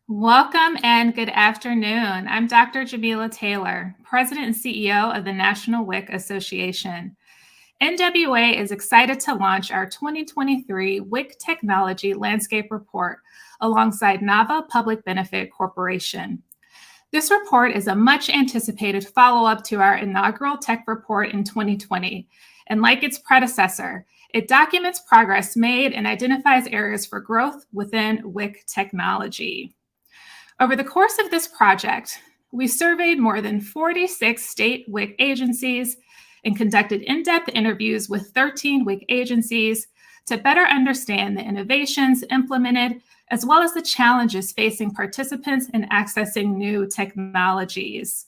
Welcome and good afternoon. I'm Dr. Jamila Taylor, President and CEO of the National WIC Association. NWA is excited to launch our 2023 WIC Technology Landscape Report alongside Nava Public Benefit Corporation. This report is a much anticipated follow-up to our inaugural tech report in 2020, and like its predecessor, it documents progress made and identifies areas for growth within WIC technology. Over the course of this project, we surveyed more than 46 state WIC agencies and conducted in-depth interviews with 13 WIC agencies to better understand the innovations implemented, as well as the challenges facing participants in accessing new technologies.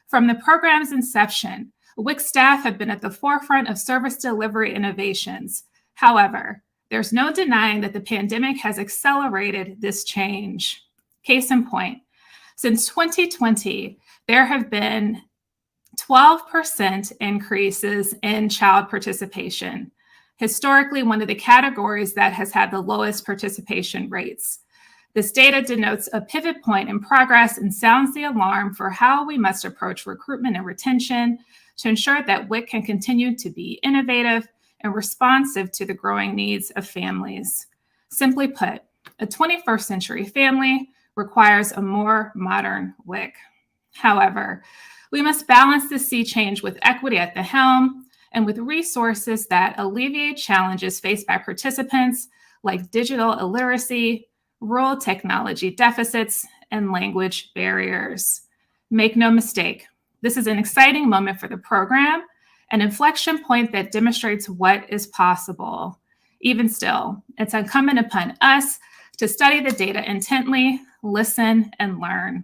From the program's inception, WIC staff have been at the forefront of service delivery innovations. However, there's no denying that the pandemic has accelerated this change. Case in point, since 2020, there have been 12% increases in child participation, historically one of the categories that has had the lowest participation rates. This data denotes a pivot point in progress and sounds the alarm for how we must approach recruitment and retention to ensure that WIC can continue to be innovative and responsive to the growing needs of families. Simply put, a 21st century family requires a more modern WIC. However, we must balance this sea change with equity at the helm and with resources that alleviate challenges faced by participants like digital illiteracy, rural technology deficits, and language barriers. Make no mistake, this is an exciting moment for the program, an inflection point that demonstrates what is possible. Even still, it's incumbent upon us to study the data intently, listen, and learn.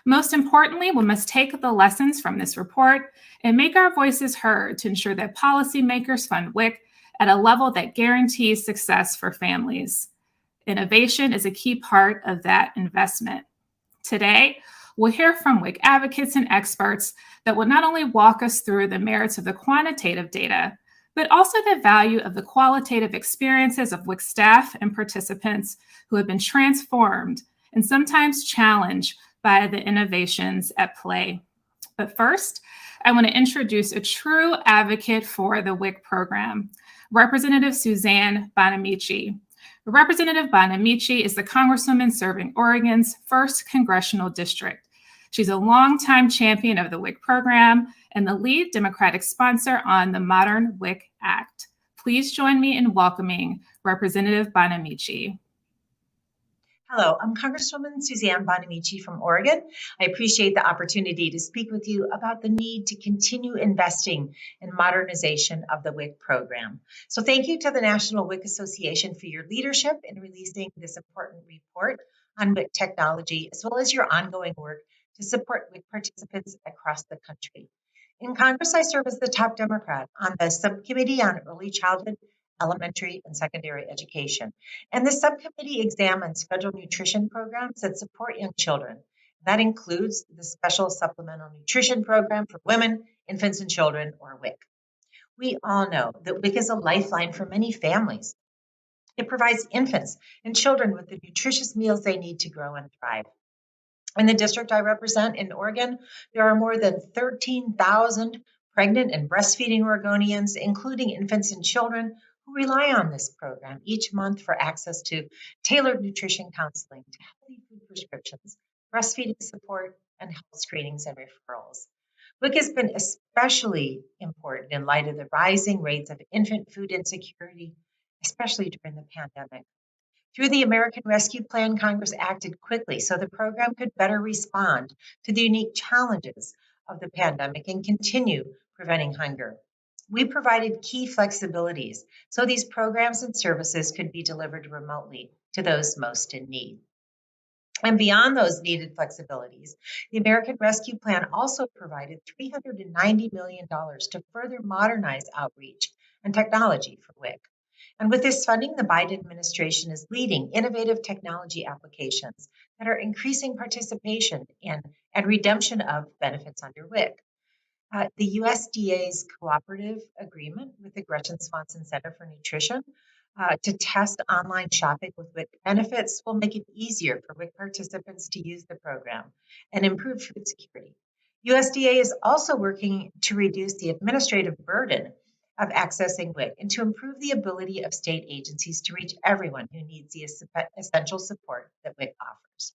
Most importantly, we must take the lessons from this report and make our voices heard to ensure that policymakers fund WIC at a level that guarantees success for families. Innovation is a key part of that investment. Today, we'll hear from WIC advocates and experts that will not only walk us through the merits of the quantitative data, but also the value of the qualitative experiences of WIC staff and participants who have been transformed and sometimes challenged by the innovations at play. But first, I want to introduce a true advocate for the WIC program, Representative Suzanne Bonamici. Representative Bonamici is the Congresswoman serving Oregon's 1st Congressional District. She's a longtime champion of the WIC program and the lead Democratic sponsor on the Modern WIC Act. Please join me in welcoming Representative Bonamici. Hello, I'm Congresswoman Suzanne Bonamici from Oregon. I appreciate the opportunity to speak with you about the need to continue investing in modernization of the WIC program. So thank you to the National WIC Association for your leadership in releasing this important report on WIC technology, as well as your ongoing work to support WIC participants across the country. In Congress, I serve as the top Democrat on the Subcommittee on Early Childhood, Elementary and Secondary Education. And the subcommittee examines federal nutrition programs that support young children. That includes the Special Supplemental Nutrition Program for Women, Infants, and Children, or WIC. We all know that WIC is a lifeline for many families. It provides infants and children with the nutritious meals they need to grow and thrive. In the district I represent in Oregon, there are more than 13,000 pregnant and breastfeeding Oregonians, including infants and children, who rely on this program each month for access to tailored nutrition counseling, to healthy food prescriptions, breastfeeding support, and health screenings and referrals. WIC has been especially important in light of the rising rates of infant food insecurity, especially during the pandemic. Through the American Rescue Plan, Congress acted quickly so the program could better respond to the unique challenges of the pandemic and continue preventing hunger. We provided key flexibilities so these programs and services could be delivered remotely to those most in need. And beyond those needed flexibilities, the American Rescue Plan also provided $390 million to further modernize outreach and technology for WIC. And with this funding, the Biden administration is leading innovative technology applications that are increasing participation in and redemption of benefits under WIC. The USDA's cooperative agreement with the Gretchen Swanson Center for Nutrition to test online shopping with WIC benefits will make it easier for WIC participants to use the program and improve food security. USDA is also working to reduce the administrative burden of accessing WIC and to improve the ability of state agencies to reach everyone who needs the essential support that WIC offers.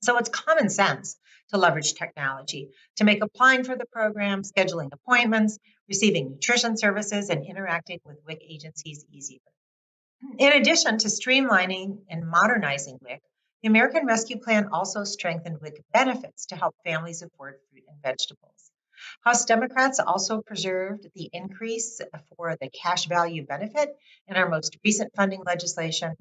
So it's common sense to leverage technology to make applying for the program, scheduling appointments, receiving nutrition services, and interacting with WIC agencies easier. In addition to streamlining and modernizing WIC, the American Rescue Plan also strengthened WIC benefits to help families afford fruit and vegetables. House Democrats also preserved the increase for the cash value benefit in our most recent funding legislation.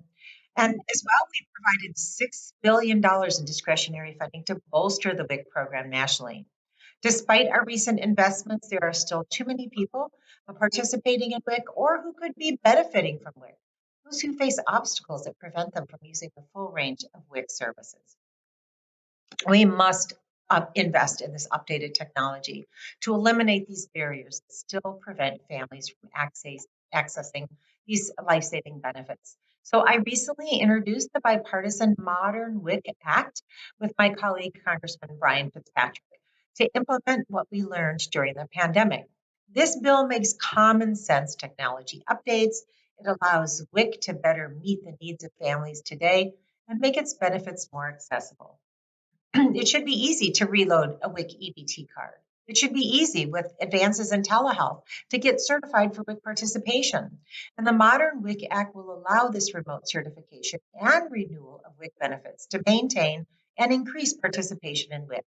And as well, we provided $6 billion in discretionary funding to bolster the WIC program nationally. Despite our recent investments, there are still too many people participating in WIC or who could be benefiting from WIC, those who face obstacles that prevent them from using the full range of WIC services. We must invest in this updated technology to eliminate these barriers that still prevent families from accessing these life-saving benefits. So I recently introduced the bipartisan Modern WIC Act with my colleague, Congressman Brian Fitzpatrick, to implement what we learned during the pandemic. This bill makes common sense technology updates. It allows WIC to better meet the needs of families today and make its benefits more accessible. It should be easy to reload a WIC EBT card. It should be easy with advances in telehealth to get certified for WIC participation. And the modern WIC Act will allow this remote certification and renewal of WIC benefits to maintain and increase participation in WIC.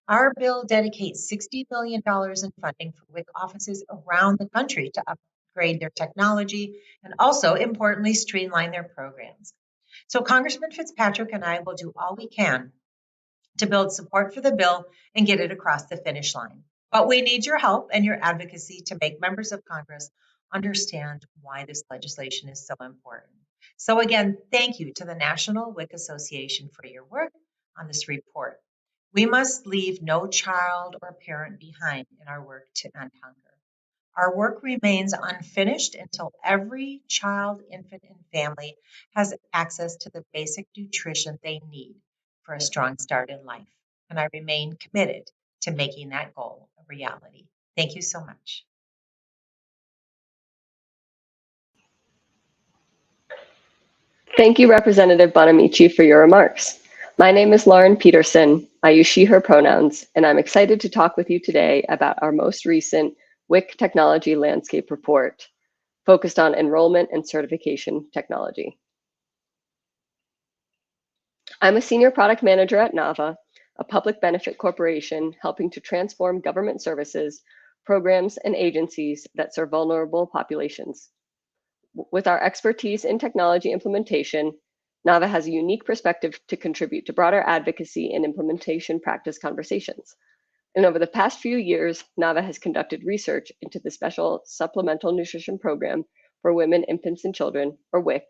Our bill dedicates $60 billion in funding for WIC offices around the country to upgrade their technology and also, importantly, streamline their programs. So Congressman Fitzpatrick and I will do all we can to build support for the bill and get it across the finish line. But we need your help and your advocacy to make members of Congress understand why this legislation is so important. So again, thank you to the National WIC Association for your work on this report. We must leave no child or parent behind in our work to end hunger. Our work remains unfinished until every child, infant, and family has access to the basic nutrition they need for a strong start in life. And I remain committed to making that goal a reality. Thank you so much. Thank you, Representative Bonamici, for your remarks. My name is Lauren Peterson. I use she, her pronouns, and I'm excited to talk with you today about our most recent WIC Technology Landscape Report, focused on enrollment and certification technology. I'm a senior product manager at NAVA, a public benefit corporation helping to transform government services, programs, and agencies that serve vulnerable populations. With our expertise in technology implementation, NAVA has a unique perspective to contribute to broader advocacy and implementation practice conversations. And over the past few years, NAVA has conducted research into the Special Supplemental Nutrition Program for Women, Infants, and Children, or WIC,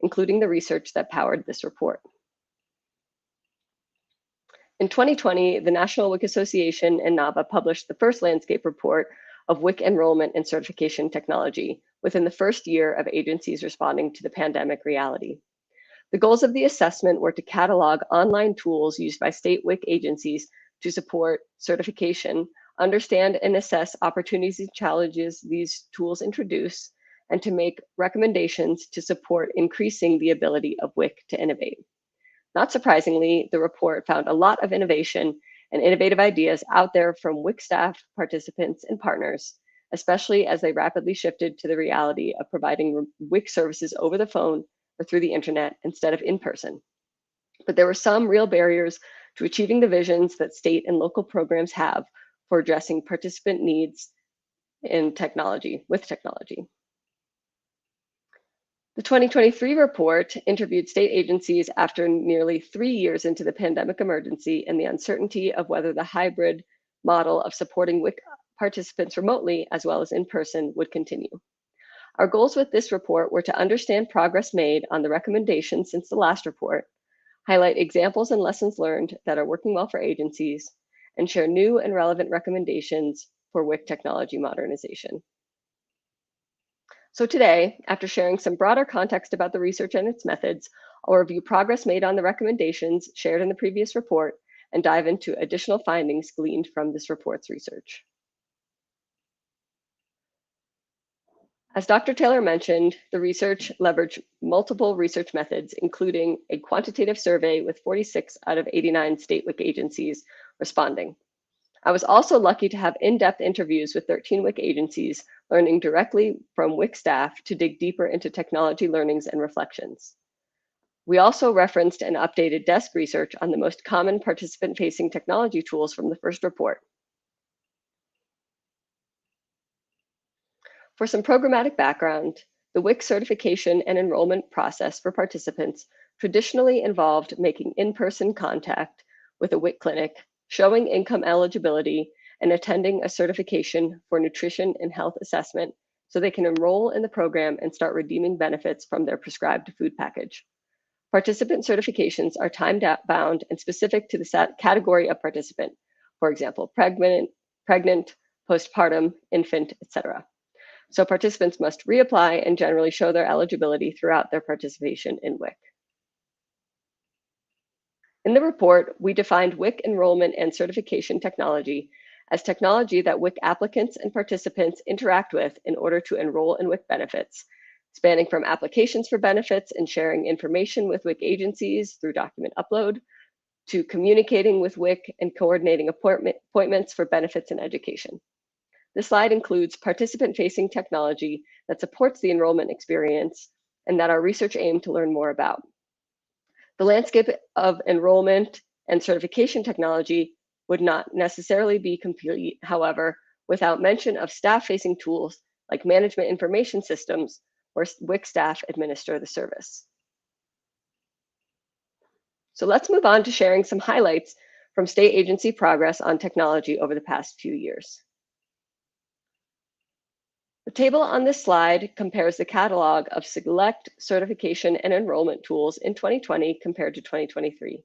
including the research that powered this report. In 2020, the National WIC Association and NAVA published the first landscape report of WIC enrollment and certification technology within the first year of agencies responding to the pandemic reality. The goals of the assessment were to catalog online tools used by state WIC agencies to support certification, understand and assess opportunities and challenges these tools introduce, and to make recommendations to support increasing the ability of WIC to innovate. Not surprisingly, the report found a lot of innovation and innovative ideas out there from WIC staff, participants, and partners, especially as they rapidly shifted to the reality of providing WIC services over the phone or through the internet instead of in person. But there were some real barriers to achieving the visions that state and local programs have for addressing participant needs in technology, with technology. The 2023 report interviewed state agencies after nearly 3 years into the pandemic emergency and the uncertainty of whether the hybrid model of supporting WIC participants remotely as well as in person would continue. Our goals with this report were to understand progress made on the recommendations since the last report, highlight examples and lessons learned that are working well for agencies, and share new and relevant recommendations for WIC technology modernization. So today, after sharing some broader context about the research and its methods, I'll review progress made on the recommendations shared in the previous report and dive into additional findings gleaned from this report's research. As Dr. Taylor mentioned, the research leveraged multiple research methods, including a quantitative survey with 46 out of 89 state WIC agencies responding. I was also lucky to have in-depth interviews with 13 WIC agencies, learning directly from WIC staff to dig deeper into technology learnings and reflections. We also referenced and updated desk research on the most common participant-facing technology tools from the first report. For some programmatic background, the WIC certification and enrollment process for participants traditionally involved making in-person contact with a WIC clinic, showing income eligibility, and attending a certification for nutrition and health assessment so they can enroll in the program and start redeeming benefits from their prescribed food package. Participant certifications are time-bound and specific to the category of participant, for example, pregnant, postpartum, infant, etc. So participants must reapply and generally show their eligibility throughout their participation in WIC. In the report, we defined WIC enrollment and certification technology as technology that WIC applicants and participants interact with in order to enroll in WIC benefits, spanning from applications for benefits and sharing information with WIC agencies through document upload, to communicating with WIC and coordinating appointments for benefits and education. This slide includes participant-facing technology that supports the enrollment experience and that our research aimed to learn more about. The landscape of enrollment and certification technology would not necessarily be complete, however, without mention of staff-facing tools like management information systems where WIC staff administer the service. So let's move on to sharing some highlights from state agency progress on technology over the past few years. The table on this slide compares the catalog of select certification and enrollment tools in 2020 compared to 2023.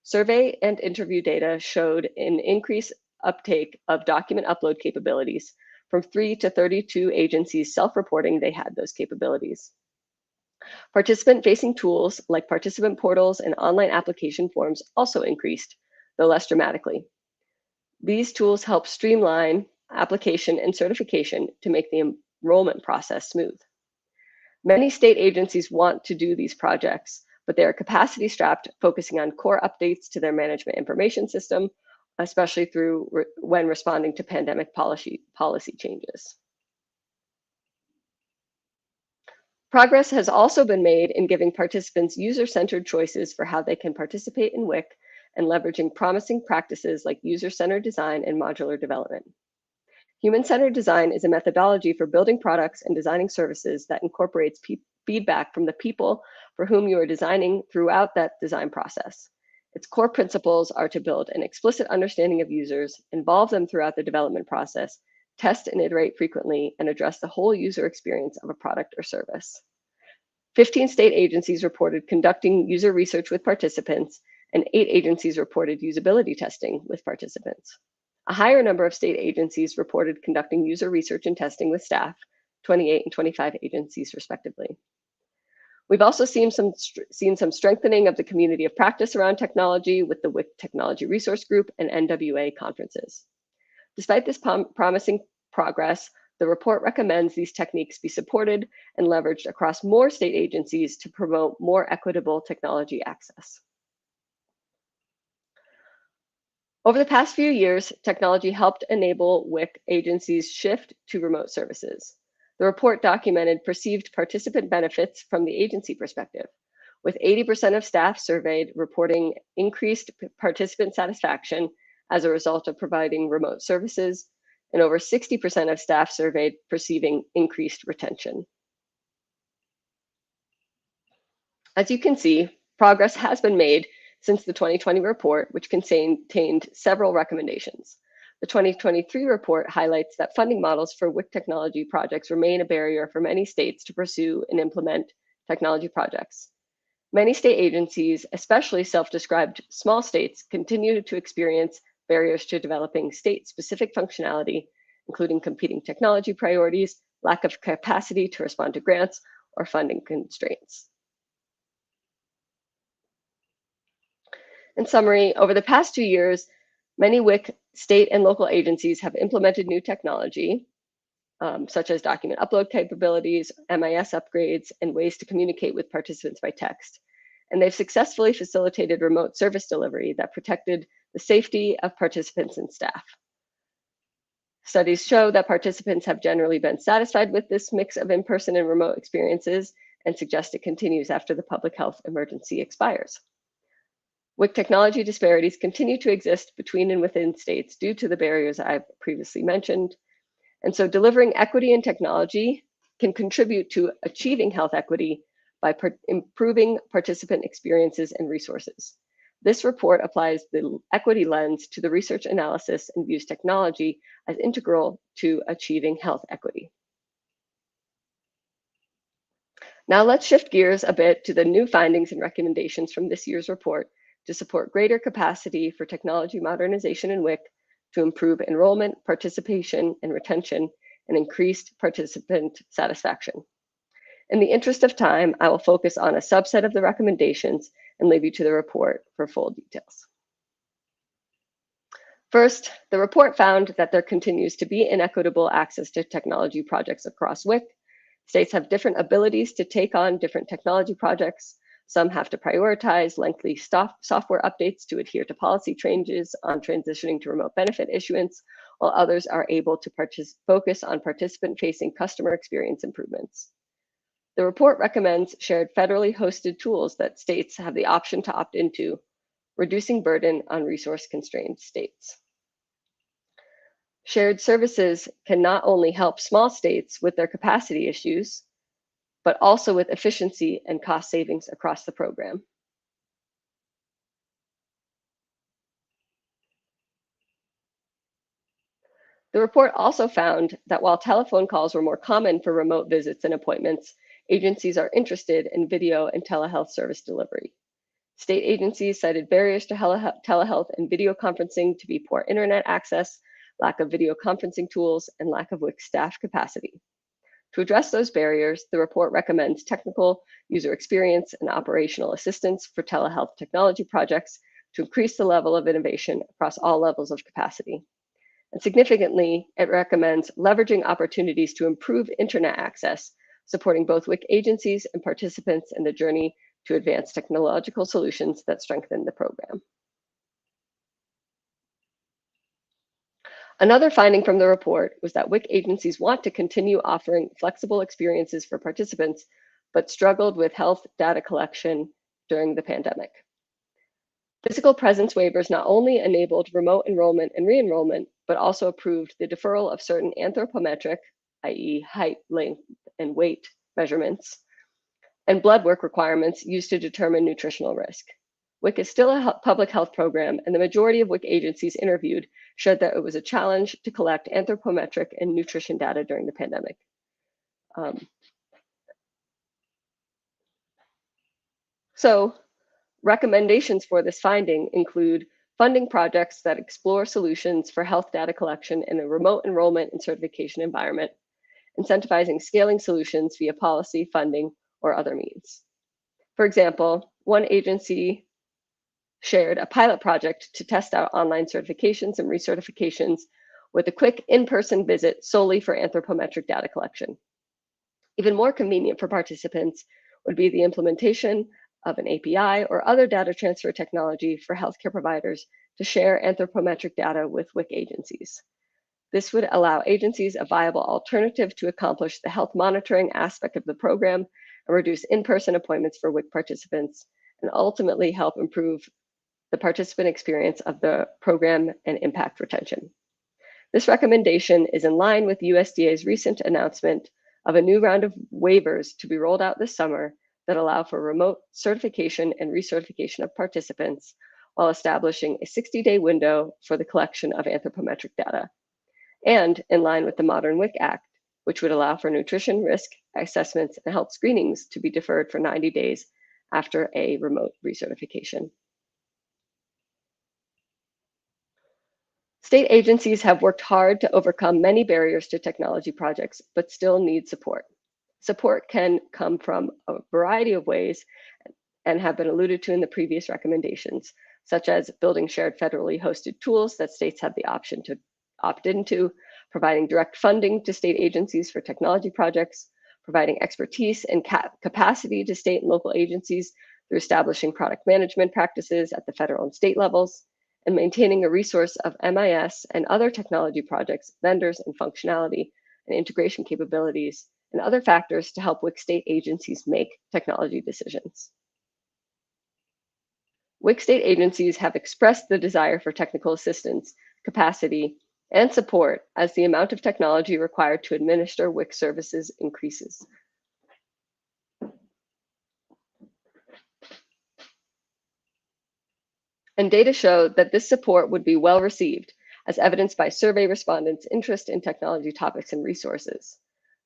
Survey and interview data showed an increased uptake of document upload capabilities from 3 to 32 agencies self-reporting they had those capabilities. Participant-facing tools like participant portals and online application forms also increased, though less dramatically. These tools help streamline application and certification to make the enrollment process smooth. Many state agencies want to do these projects, but they are capacity strapped, focusing on core updates to their management information system, especially when responding to pandemic policy changes. Progress has also been made in giving participants user-centered choices for how they can participate in WIC and leveraging promising practices like user-centered design and modular development. Human-centered design is a methodology for building products and designing services that incorporates feedback from the people for whom you are designing throughout that design process. Its core principles are to build an explicit understanding of users, involve them throughout the development process, test and iterate frequently, and address the whole user experience of a product or service. 15 state agencies reported conducting user research with participants, and 8 agencies reported usability testing with participants. A higher number of state agencies reported conducting user research and testing with staff, 28 and 25 agencies respectively. We've also seen some strengthening of the community of practice around technology with the WIC Technology Resource Group and NWA conferences. Despite this promising progress, the report recommends these techniques be supported and leveraged across more state agencies to promote more equitable technology access. Over the past few years, technology helped enable WIC agencies shift to remote services. The report documented perceived participant benefits from the agency perspective, with 80% of staff surveyed reporting increased participant satisfaction as a result of providing remote services, and over 60% of staff surveyed perceiving increased retention. As you can see, progress has been made since the 2020 report, which contained several recommendations. The 2023 report highlights that funding models for WIC technology projects remain a barrier for many states to pursue and implement technology projects. Many state agencies, especially self-described small states, continue to experience barriers to developing state-specific functionality, including competing technology priorities, lack of capacity to respond to grants, or funding constraints. In summary, over the past 2 years, many WIC state and local agencies have implemented new technology, such as document upload capabilities, MIS upgrades, and ways to communicate with participants by text. And they've successfully facilitated remote service delivery that protected the safety of participants and staff. Studies show that participants have generally been satisfied with this mix of in-person and remote experiences and suggest it continues after the public health emergency expires. WIC technology disparities continue to exist between and within states due to the barriers I've previously mentioned. And so delivering equity in technology can contribute to achieving health equity by improving participant experiences and resources. This report applies the equity lens to the research analysis and views technology as integral to achieving health equity. Now let's shift gears a bit to the new findings and recommendations from this year's report to support greater capacity for technology modernization in WIC to improve enrollment, participation, and retention, and increased participant satisfaction. In the interest of time, I will focus on a subset of the recommendations and leave you to the report for full details. First, the report found that there continues to be inequitable access to technology projects across WIC. States have different abilities to take on different technology projects. Some have to prioritize lengthy software updates to adhere to policy changes on transitioning to remote benefit issuance, while others are able to focus on participant-facing customer experience improvements. The report recommends shared federally hosted tools that states have the option to opt into, reducing burden on resource-constrained states. Shared services can not only help small states with their capacity issues, but also with efficiency and cost savings across the program. The report also found that while telephone calls were more common for remote visits and appointments, agencies are interested in video and telehealth service delivery. State agencies cited barriers to telehealth and video conferencing to be poor internet access, lack of video conferencing tools, and lack of WIC staff capacity. To address those barriers, the report recommends technical user experience and operational assistance for telehealth technology projects to increase the level of innovation across all levels of capacity. And significantly, it recommends leveraging opportunities to improve internet access, supporting both WIC agencies and participants in the journey to advance technological solutions that strengthen the program. Another finding from the report was that WIC agencies want to continue offering flexible experiences for participants, but struggled with health data collection during the pandemic. Physical presence waivers not only enabled remote enrollment and re-enrollment, but also approved the deferral of certain anthropometric, i.e. height, length, and weight measurements, and blood work requirements used to determine nutritional risk. WIC is still a public health program, and the majority of WIC agencies interviewed showed that it was a challenge to collect anthropometric and nutrition data during the pandemic. So recommendations for this finding include funding projects that explore solutions for health data collection in a remote enrollment and certification environment, incentivizing scaling solutions via policy, funding, or other means. For example, one agency shared a pilot project to test out online certifications and recertifications with a quick in-person visit solely for anthropometric data collection. Even more convenient for participants would be the implementation of an API or other data transfer technology for healthcare providers to share anthropometric data with WIC agencies. This would allow agencies a viable alternative to accomplish the health monitoring aspect of the program and reduce in-person appointments for WIC participants, and ultimately help improve the participant experience of the program and impact retention. This recommendation is in line with USDA's recent announcement of a new round of waivers to be rolled out this summer that allow for remote certification and recertification of participants while establishing a 60-day window for the collection of anthropometric data, and in line with the Modern WIC Act, which would allow for nutrition risk assessments and health screenings to be deferred for 90 days after a remote recertification. State agencies have worked hard to overcome many barriers to technology projects, but still need support. Support can come from a variety of ways and have been alluded to in the previous recommendations, such as building shared federally hosted tools that states have the option to opt into, providing direct funding to state agencies for technology projects, providing expertise and capacity to state and local agencies through establishing product management practices at the federal and state levels, and maintaining a resource of MIS and other technology projects, vendors, and functionality and integration capabilities, and other factors to help WIC state agencies make technology decisions. WIC state agencies have expressed the desire for technical assistance, capacity, and support as the amount of technology required to administer WIC services increases. And data show that this support would be well received, as evidenced by survey respondents' interest in technology topics and resources.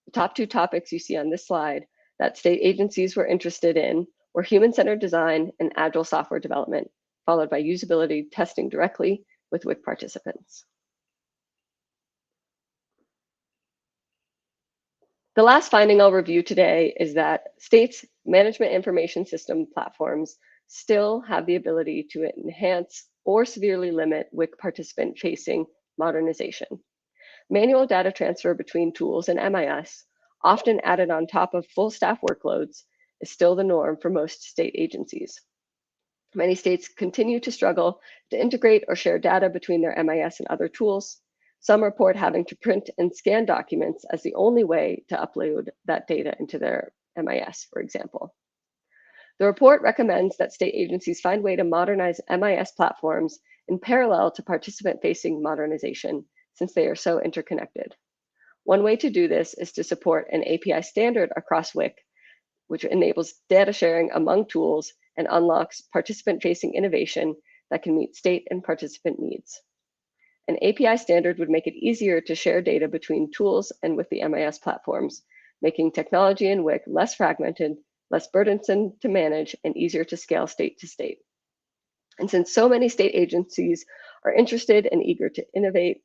The top two topics you see on this slide that state agencies were interested in were human-centered design and agile software development, followed by usability testing directly with WIC participants. The last finding I'll review today is that states' management information system platforms still have the ability to enhance or severely limit WIC participant-facing modernization. Manual data transfer between tools and MIS, often added on top of full staff workloads, is still the norm for most state agencies. Many states continue to struggle to integrate or share data between their MIS and other tools. Some report having to print and scan documents as the only way to upload that data into their MIS, for example. The report recommends that state agencies find a way to modernize MIS platforms in parallel to participant-facing modernization, since they are so interconnected. One way to do this is to support an API standard across WIC, which enables data sharing among tools and unlocks participant-facing innovation that can meet state and participant needs. An API standard would make it easier to share data between tools and with the MIS platforms, making technology in WIC less fragmented, less burdensome to manage, and easier to scale state to state. And since so many state agencies are interested and eager to innovate,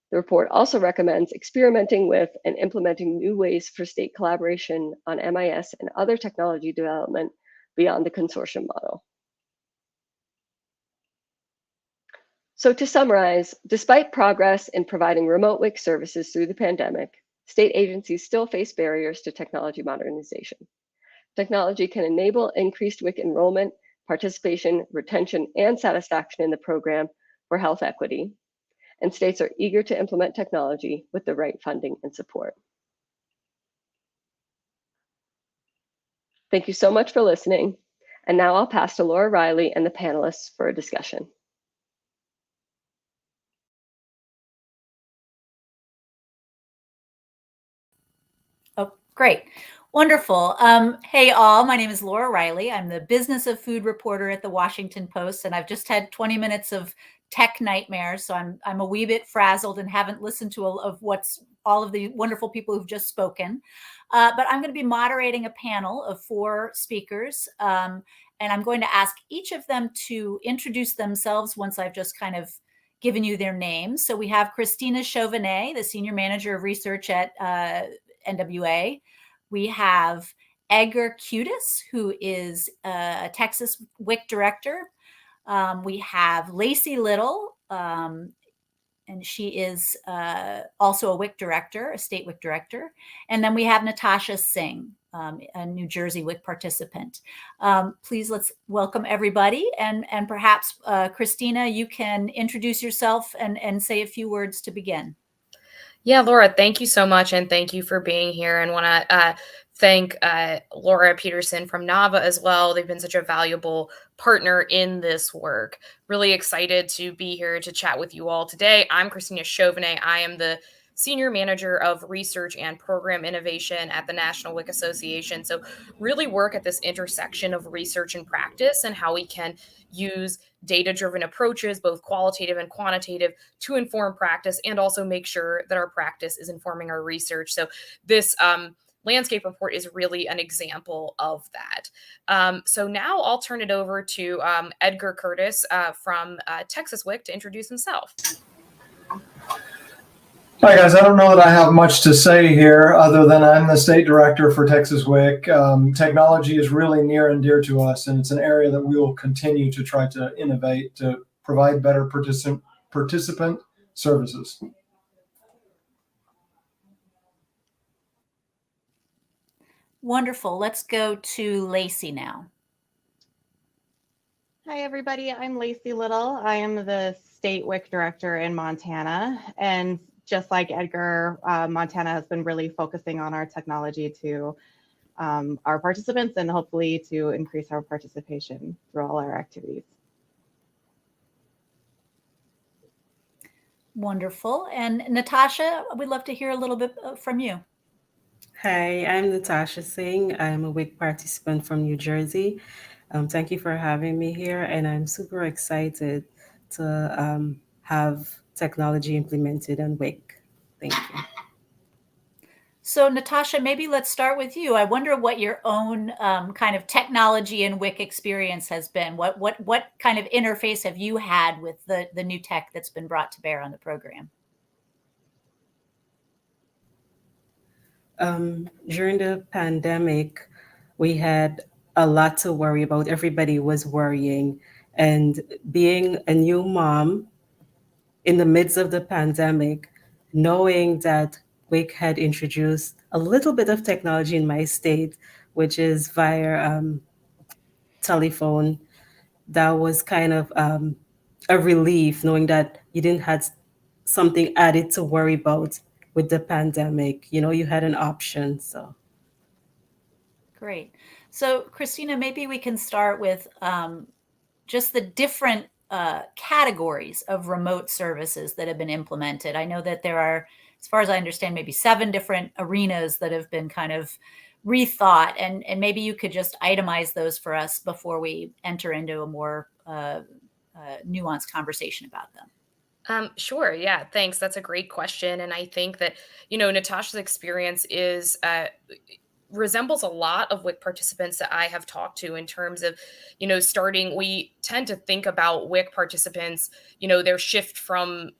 the report also recommends experimenting with and implementing new ways for state collaboration on MIS and other technology development beyond the consortium model. So to summarize, despite progress in providing remote WIC services through the pandemic, state agencies still face barriers to technology modernization. Technology can enable increased WIC enrollment, participation, retention, and satisfaction in the program for health equity, and states are eager to implement technology with the right funding and support. Thank you so much for listening. And now I'll pass to Laura Riley and the panelists for a discussion. Oh, great. Wonderful. Hey all, my name is Laura Riley. I'm the business of food reporter at the Washington Post, and I've just had 20 minutes of tech nightmares, so I'm a wee bit frazzled and haven't listened to all of the wonderful people who've just spoken. But I'm going to be moderating a panel of 4 speakers, and I'm going to ask each of them to introduce themselves once I've just kind of given you their names. So we have Christina Chauvenet, the Senior Manager of Research at NWA. We have Edgar Cutis, who is a Texas WIC director. We have Lacey Little, and she is also a WIC director, a state WIC director. And then we have Natasha Singh, a New Jersey WIC participant. Please, let's welcome everybody. And perhaps, Christina, you can introduce yourself and say a few words to begin. Yeah, Laura, thank you so much. And thank you for being here. And want to thank Laura Peterson from NAVA as well. They've been such a valuable partner in this work. Really excited to be here to chat with you all today. I'm Christina Chauvenet. I am the Senior Manager of Research and Program Innovation at the National WIC Association. So really work at this intersection of research and practice and how we can use data-driven approaches, both qualitative and quantitative, to inform practice and also make sure that our practice is informing our research. So this landscape report is really an example of that. So now I'll turn it over to Edgar Cutis from Texas WIC to introduce himself. Hi, guys. I don't know that I have much to say here other than I'm the state director for Texas WIC. Technology is really near and dear to us, and it's an area that we will continue to try to innovate to provide better participant services. Wonderful. Let's go to Lacey now. Hi, everybody. I'm Lacey Little. I am the state WIC director in Montana. And just like Edgar, Montana has been really focusing on our technology to our participants and hopefully to increase our participation through all our activities. Wonderful. And Natasha, we'd love to hear a little bit from you. Hi, I'm Natasha Singh. I'm a WIC participant from New Jersey. Thank you for having me here, and I'm super excited to have technology implemented on WIC. Thank you. So Natasha, maybe let's start with you. I wonder what your own kind of technology and WIC experience has been. What kind of interface have you had with the new tech that's been brought to bear on the program? During the pandemic, we had a lot to worry about. Everybody was worrying. And being a new mom in the midst of the pandemic, knowing that WIC had introduced a little bit of technology in my state, which is via telephone, that was kind of a relief knowing that you didn't have something added to worry about with the pandemic. You know, you had an option. So Great. So Christina, maybe we can start with just the different categories of remote services that have been implemented. I know that there are, as far as I understand, maybe 7 different arenas that have been kind of rethought, and maybe you could just itemize those for us before we enter into a more nuanced conversation about them. Sure. Yeah. Thanks. That's a great question. And I think that, Natasha's experience resembles a lot of WIC participants that I have talked to in terms of, we tend to think about WIC participants, their shift from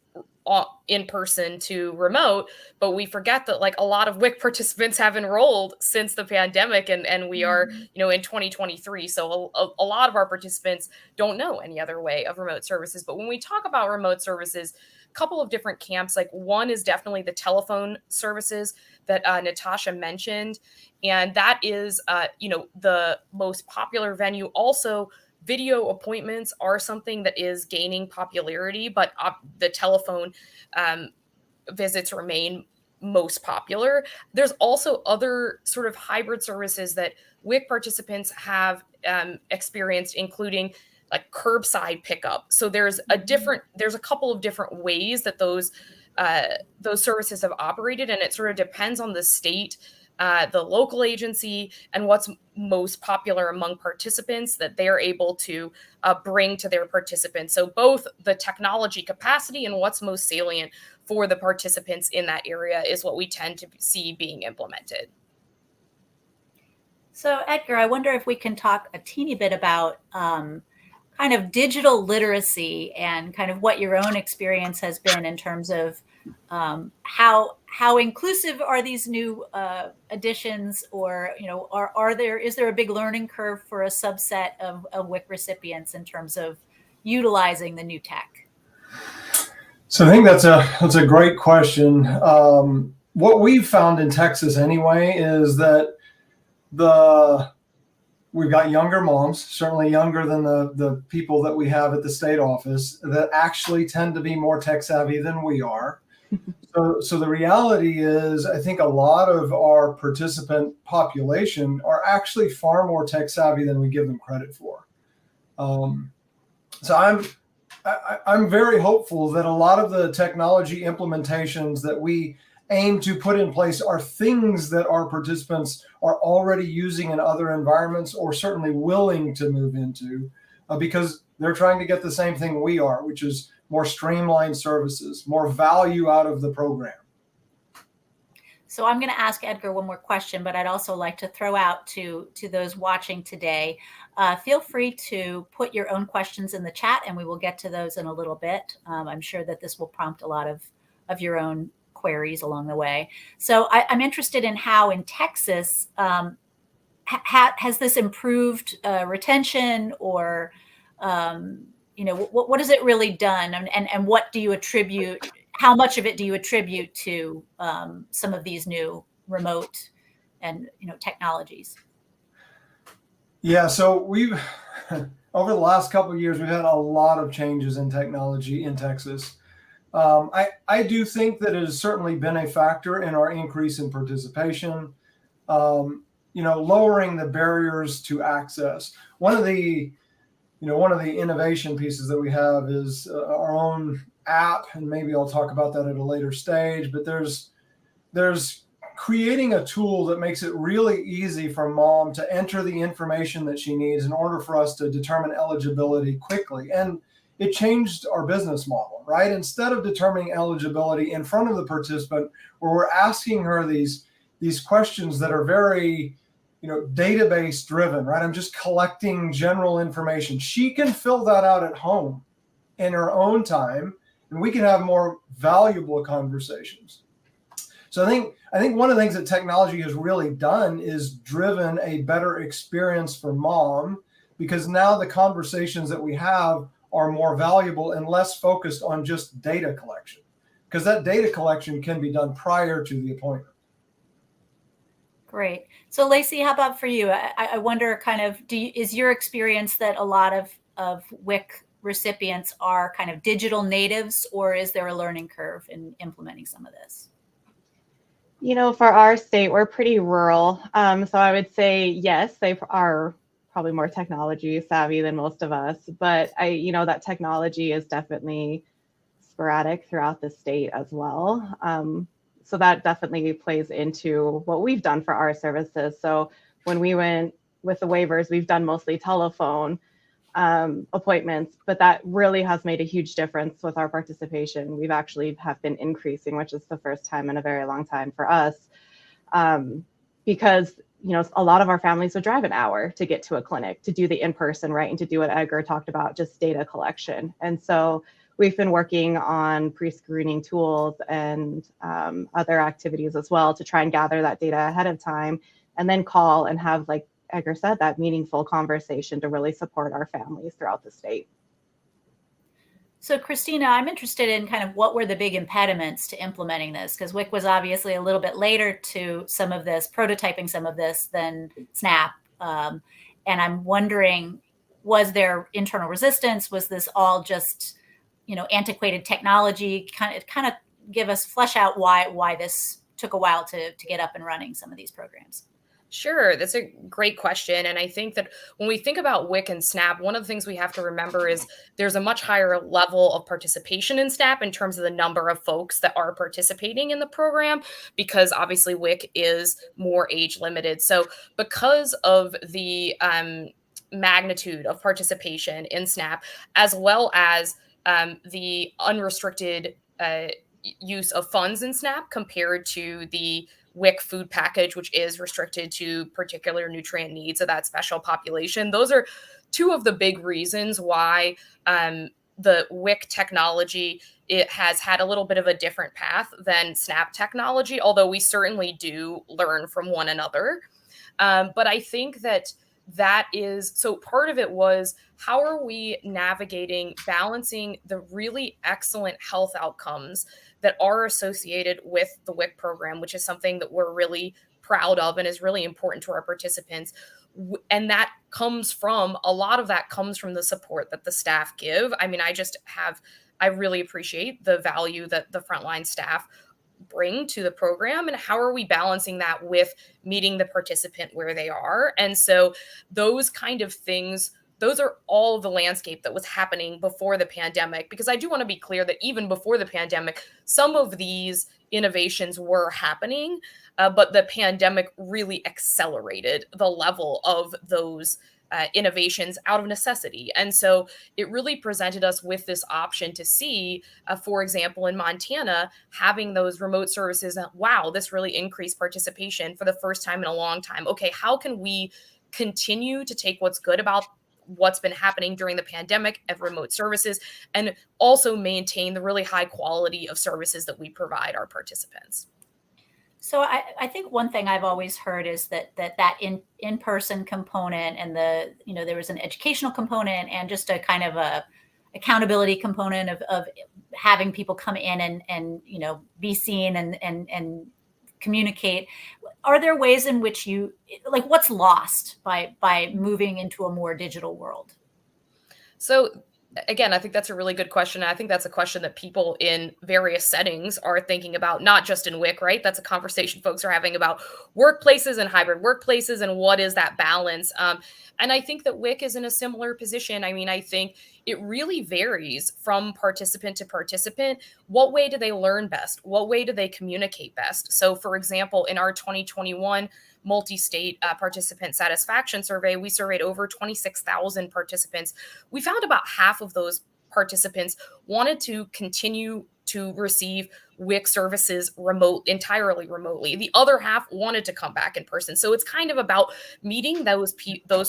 in person to remote, but we forget that like a lot of WIC participants have enrolled since the pandemic and we are, in 2023. So a lot of our participants don't know any other way of remote services. But when we talk about remote services, a couple of different camps, like one is definitely the telephone services that Natasha mentioned. And that is, the most popular venue. Also, video appointments are something that is gaining popularity, but the telephone visits remain most popular. There's also other sort of hybrid services that WIC participants have experienced, including like curbside pickup. So there's a couple of different ways that those services have operated, and it sort of depends on the state, the local agency, and what's most popular among participants that they're able to bring to their participants. So both the technology capacity and what's most salient for the participants in that area is what we tend to see being implemented. So Edgar, I wonder if we can talk a teeny bit about kind of digital literacy and kind of what your own experience has been in terms of how inclusive are these new additions, or is there a big learning curve for a subset of WIC recipients in terms of utilizing the new tech? So I think that's a great question. What we've found in Texas anyway is that we've got younger moms, certainly younger than the people that we have at the state office, that actually tend to be more tech savvy than we are. So the reality is, I think a lot of our participant population are actually far more tech savvy than we give them credit for. So I'm very hopeful that a lot of the technology implementations that we aim to put in place are things that our participants are already using in other environments, or certainly willing to move into, because they're trying to get the same thing we are, which is more streamlined services, more value out of the program. So I'm going to ask Edgar one more question, but I'd also like to throw out to those watching today, feel free to put your own questions in the chat and we will get to those in a little bit. I'm sure that this will prompt a lot of your own queries along the way. So I'm interested in how in Texas, has this improved retention, or what has it really done, and what do you attribute, how much of it do you attribute to some of these new remote and technologies? Yeah, so we've over the last couple of years, we've had a lot of changes in technology in Texas. I do think that it has certainly been a factor in our increase in participation. Lowering the barriers to access. One of the innovation pieces that we have is our own app, and maybe I'll talk about that at a later stage. But there's creating a tool that makes it really easy for mom to enter the information that she needs in order for us to determine eligibility quickly. And it changed our business model, right? Instead of determining eligibility in front of the participant, where we're asking her these questions that are very, database driven, right? I'm just collecting general information. She can fill that out at home in her own time, and we can have more valuable conversations. So I think one of the things that technology has really done is driven a better experience for mom, because now the conversations that we have are more valuable and less focused on just data collection, because that data collection can be done prior to the appointment. Great. So Lacey, how about for you? I wonder, kind of, is your experience that a lot of WIC recipients are kind of digital natives, or is there a learning curve in implementing some of this? For our state, we're pretty rural. So I would say, yes, they are probably more technology savvy than most of us, but that technology is definitely sporadic throughout the state as well. So that definitely plays into what we've done for our services. So when we went with the waivers, we've done mostly telephone appointments, but that really has made a huge difference with our participation. We've actually have been increasing, which is the first time in a very long time for us, because a lot of our families would drive an hour to get to a clinic to do the in-person, right, and to do what Edgar talked about, just data collection. And so we've been working on pre-screening tools and other activities as well to try and gather that data ahead of time, and then call and have, like Edgar said, that meaningful conversation to really support our families throughout the state. So Christina, I'm interested in kind of what were the big impediments to implementing this, because WIC was obviously a little bit later to some of this, prototyping some of this, than SNAP. And I'm wondering, was there internal resistance? Was this all just, antiquated technology? Kind of flesh out why this took a while to get up and running some of these programs. Sure, that's a great question. And I think that when we think about WIC and SNAP, one of the things we have to remember is there's a much higher level of participation in SNAP in terms of the number of folks that are participating in the program, because obviously WIC is more age limited. So because of the magnitude of participation in SNAP, as well as the unrestricted use of funds in SNAP compared to the WIC food package, which is restricted to particular nutrient needs of that special population. Those are two of the big reasons why the WIC technology, it has had a little bit of a different path than SNAP technology, although we certainly do learn from one another. But I think that is, so part of it was, how are we navigating, balancing the really excellent health outcomes that are associated with the WIC program, which is something that we're really proud of and is really important to our participants. And that comes from, a lot of that comes from the support that the staff give. I mean, I really appreciate the value that the frontline staff bring to the program, and how are we balancing that with meeting the participant where they are. And so those kind of things, those are all the landscape that was happening before the pandemic, because I do want to be clear that even before the pandemic, some of these innovations were happening, but the pandemic really accelerated the level of those innovations out of necessity. And so it really presented us with this option to see, for example, in Montana, having those remote services, wow, this really increased participation for the first time in a long time. Okay, how can we continue to take what's good about what's been happening during the pandemic of remote services, and also maintain the really high quality of services that we provide our participants. So I think one thing I've always heard is that in-person component and there was an educational component and just a kind of a accountability component of having people come in and be seen and communicate. Are there ways in which what's lost by moving into a more digital world? So again, I think that's a really good question. I think that's a question that people in various settings are thinking about, not just in WIC, right? That's a conversation folks are having about workplaces and hybrid workplaces and what is that balance. And I think that WIC is in a similar position. I mean, I think it really varies from participant to participant. What way do they learn best? What way do they communicate best? So for example, in our 2021 multi-state participant satisfaction survey, we surveyed over 26,000 participants. We found about half of those participants wanted to continue to receive WIC services entirely remotely. The other half wanted to come back in person. So it's kind of about meeting those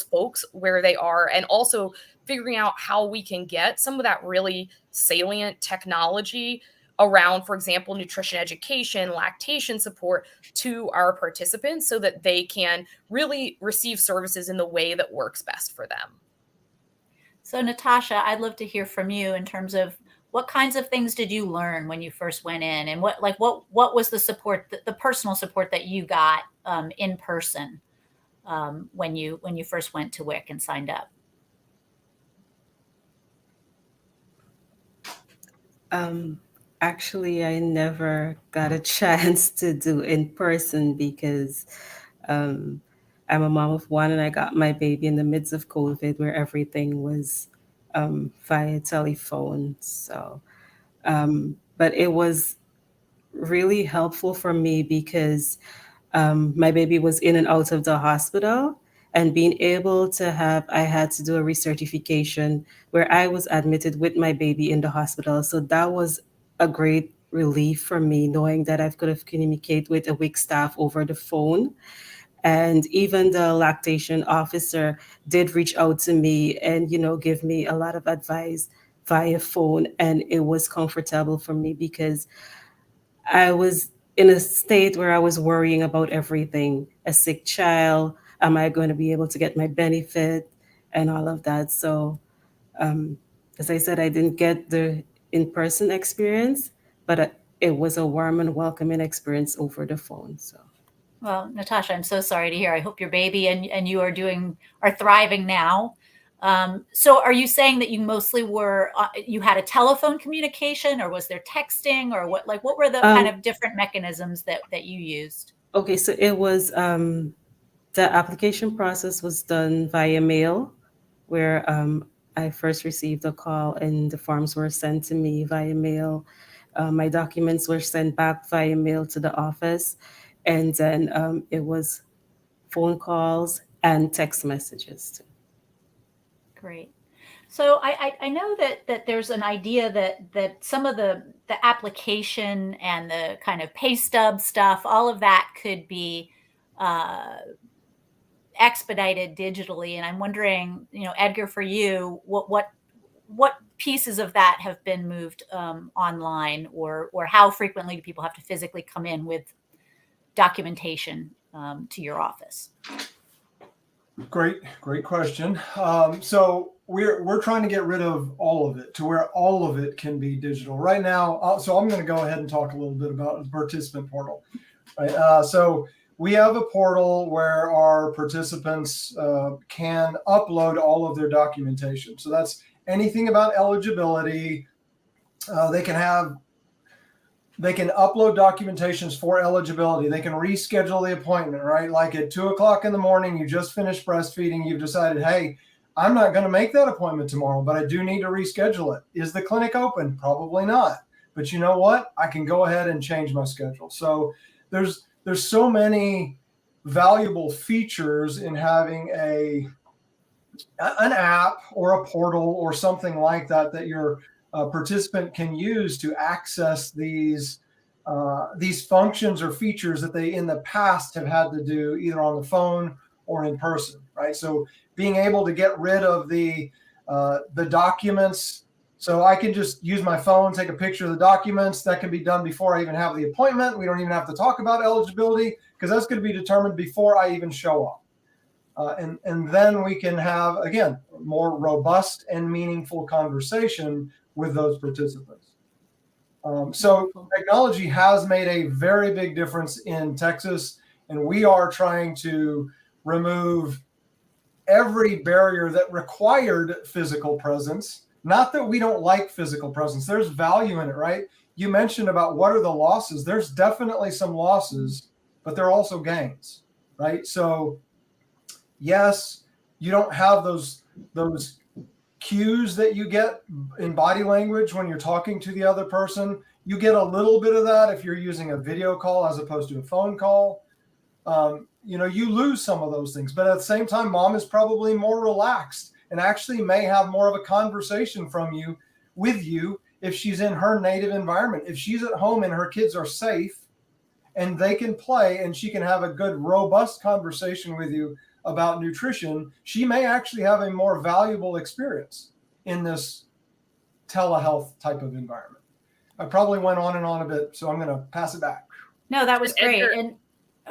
folks where they are, and also figuring out how we can get some of that really salient technology around, for example, nutrition education, lactation support to our participants so that they can really receive services in the way that works best for them. So Natasha, I'd love to hear from you in terms of what kinds of things did you learn when you first went in, and what was the support, the personal support that you got in person when you first went to WIC and signed up? Actually, I never got a chance to do in person because I'm a mom of one and I got my baby in the midst of COVID where everything was via telephone. So, but it was really helpful for me because my baby was in and out of the hospital, and being able to I had to do a recertification where I was admitted with my baby in the hospital. So that was a great relief for me, knowing that I could have communicate with a WIC staff over the phone. And even the lactation officer did reach out to me and, give me a lot of advice via phone. And it was comfortable for me because I was in a state where I was worrying about everything. A sick child, am I going to be able to get my benefit and all of that? So, as I said, I didn't get the in-person experience, but it was a warm and welcoming experience over the phone. So. Well, Natasha, I'm so sorry to hear. I hope your baby and you are thriving now. So are you saying that you mostly you had a telephone communication, or was there texting, or what were the kind of different mechanisms that you used? Okay, so it was, the application process was done via mail, where I first received a call and the forms were sent to me via mail. My documents were sent back via mail to the office. And then it was phone calls and text messages too. Great. So I know that there's an idea that some of the application and the kind of pay stub stuff, all of that could be expedited digitally. And I'm wondering, Edgar, for you, what pieces of that have been moved online, or how frequently do people have to physically come in with documentation to your office? Great question. So we're trying to get rid of all of it to where all of it can be digital right now. So I'm going to go ahead and talk a little bit about the participant portal. Right. So we have a portal where our participants can upload all of their documentation. So that's anything about eligibility. They can upload documentations for eligibility. They can reschedule the appointment, right? Like at 2:00 in the morning, you just finished breastfeeding. You've decided, hey, I'm not going to make that appointment tomorrow, but I do need to reschedule it. Is the clinic open? Probably not. But you know what? I can go ahead and change my schedule. So there's so many valuable features in having an app or a portal or something like that your participant can use to access these functions or features that they in the past have had to do either on the phone or in person, right? So being able to get rid of the documents. So I can just use my phone, take a picture of the documents. That can be done before I even have the appointment. We don't even have to talk about eligibility because that's going to be determined before I even show up. And then we can have, again, more robust and meaningful conversation with those participants. So technology has made a very big difference in Texas, and we are trying to remove every barrier that required physical presence. Not that we don't like physical presence. There's value in it, right? You mentioned about what are the losses. There's definitely some losses, but there are also gains, right? So yes, you don't have those cues that you get in body language when you're talking to the other person. You get a little bit of that if you're using a video call as opposed to a phone call. You lose some of those things, but at the same time, mom is probably more relaxed and actually may have more of a conversation with you if she's in her native environment. If she's at home and her kids are safe and they can play and she can have a good, robust conversation with you about nutrition, she may actually have a more valuable experience in this telehealth type of environment. I probably went on and on a bit, so I'm going to pass it back. No, that was great. Edgar, And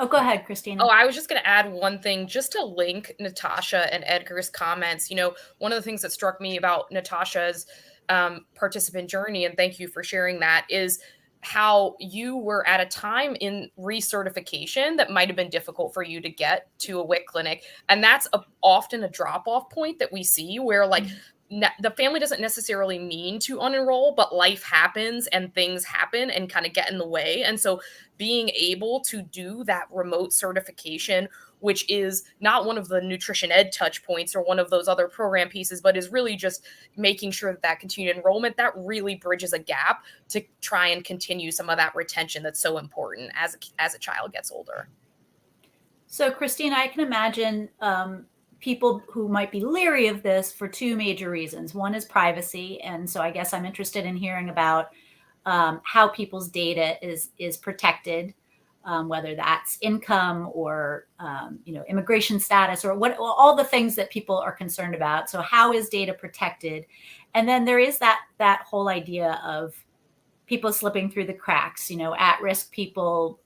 go ahead, Christina. Oh, I was just going to add one thing just to link Natasha and Edgar's comments. One of the things that struck me about Natasha's participant journey, and thank you for sharing that, is how you were at a time in recertification that might have been difficult for you to get to a WIC clinic. And that's often a drop-off point that we see where the family doesn't necessarily mean to unenroll, but life happens and things happen and kind of get in the way. And so being able to do that remote certification, which is not one of the nutrition ed touch points or one of those other program pieces, but is really just making sure that continued enrollment, that really bridges a gap to try and continue some of that retention that's so important as a child gets older. So Christina, I can imagine people who might be leery of this for two major reasons. One is privacy. And so I guess I'm interested in hearing about how people's data is protected, whether that's income or immigration status or all the things that people are concerned about. So how is data protected? And then there is that whole idea of people slipping through the cracks, at-risk people,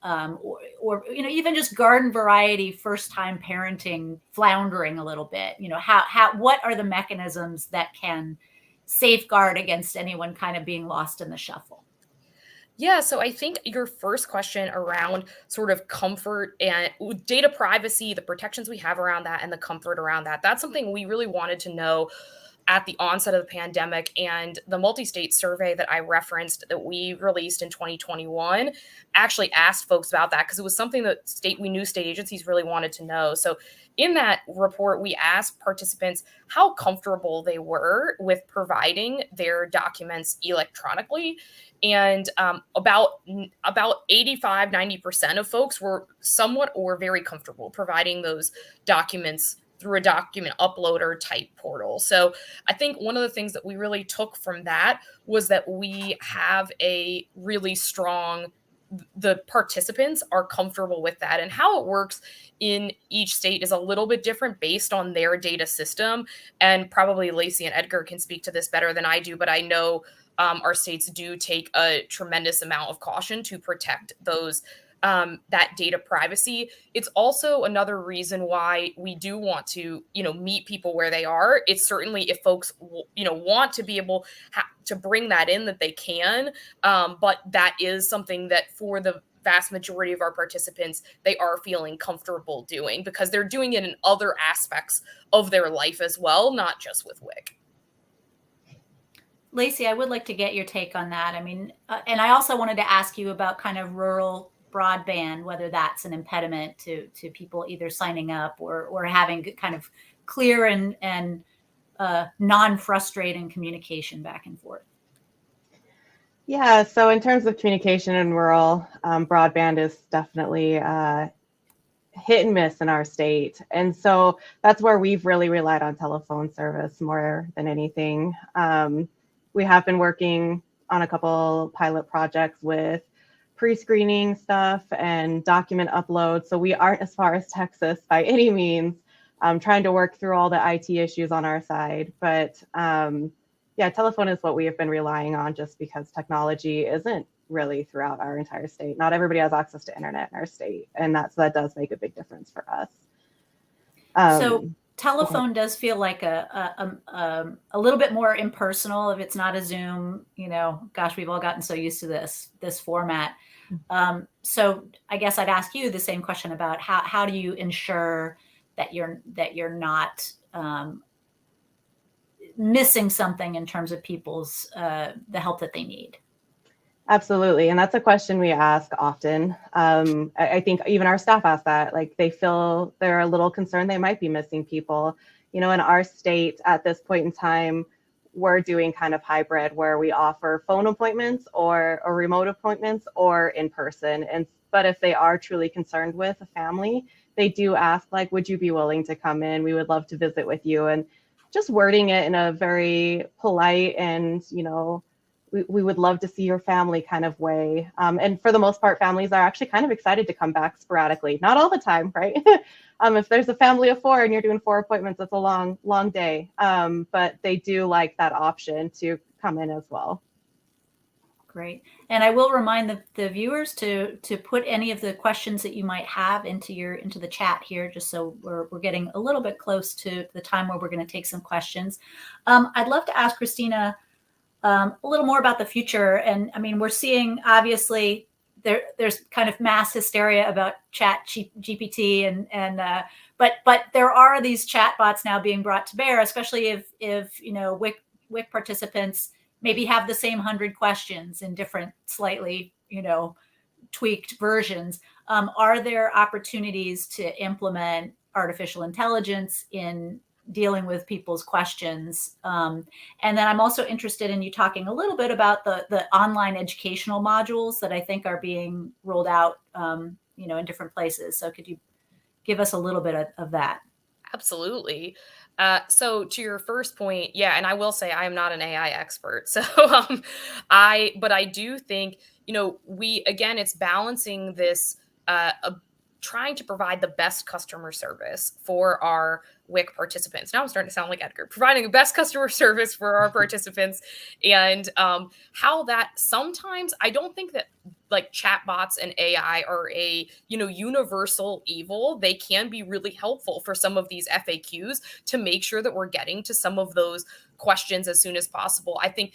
or even just garden variety first-time parenting floundering a little bit. What are the mechanisms that can safeguard against anyone kind of being lost in the shuffle? Yeah, so I think your first question around sort of comfort and data privacy, the protections we have around that and the comfort around that, that's something we really wanted to know at the onset of the pandemic. And the multi-state survey that I referenced that we released in 2021 actually asked folks about that because it was something that we knew state agencies really wanted to know. So in that report, we asked participants how comfortable they were with providing their documents electronically. And about 85-90% of folks were somewhat or very comfortable providing those documents through a document uploader type portal. So I think one of the things that we really took from that was that we have a really strong, the participants are comfortable with that. And how it works in each state is a little bit different based on their data system. And probably Lacey and Edgar can speak to this better than I do, but I know our states do take a tremendous amount of caution to protect those that data privacy. It's also another reason why we do want to, meet people where they are. It's certainly if folks, want to be able to bring that in, that they can. But that is something that for the vast majority of our participants, they are feeling comfortable doing because they're doing it in other aspects of their life as well, not just with WIC. Lacey, I would like to get your take on that. I mean, and I also wanted to ask you about kind of rural broadband, whether that's an impediment to people either signing up or having kind of clear and non-frustrating communication back and forth. Yeah, so in terms of communication in rural, broadband is definitely hit and miss in our state. And so that's where we've really relied on telephone service more than anything. We have been working on a couple pilot projects with pre-screening stuff and document upload. So we aren't as far as Texas by any means. Trying to work through all the IT issues on our side. But yeah, telephone is what we have been relying on just because technology isn't really throughout our entire state. Not everybody has access to internet in our state, and that does make a big difference for us. So telephone does feel like a little bit more impersonal if it's not a Zoom. Gosh, we've all gotten so used to this format. So I guess I'd ask you the same question about how do you ensure that you're not missing something in terms of people's the help that they need. Absolutely. And that's a question we ask often. I think even our staff ask that, like they feel they're a little concerned they might be missing people. In our state at this point in time, we're doing kind of hybrid where we offer phone appointments or remote appointments or in person. But if they are truly concerned with a family, they do ask, like, would you be willing to come in? We would love to visit with you. And just wording it in a very polite and, we would love to see your family kind of way. And for the most part, families are actually kind of excited to come back sporadically. Not all the time, right? If there's a family of 4 and you're doing 4 appointments, that's a long, long day. But they do like that option to come in as well. Great. And I will remind the viewers to put any of the questions that you might have into the chat here, just so we're getting a little bit close to the time where we're going to take some questions. I'd love to ask Christina a little more about the future. And I mean, we're seeing obviously there's kind of mass hysteria about chat GPT but there are these chat bots now being brought to bear, especially if WIC participants maybe have the same 100 questions in different slightly tweaked versions. Are there opportunities to implement artificial intelligence in dealing with people's questions? And then I'm also interested in you talking a little bit about the online educational modules that I think are being rolled out, in different places. So could you give us a little bit of that? Absolutely. So to your first point, yeah, and I will say I am not an AI expert. So but I do think, it's balancing this, trying to provide the best customer service for our WIC participants. Now I'm starting to sound like Edgar, providing the best customer service for our participants, and how that sometimes I don't think that like chatbots and AI are a universal evil. They can be really helpful for some of these FAQs to make sure that we're getting to some of those questions as soon as possible. I think,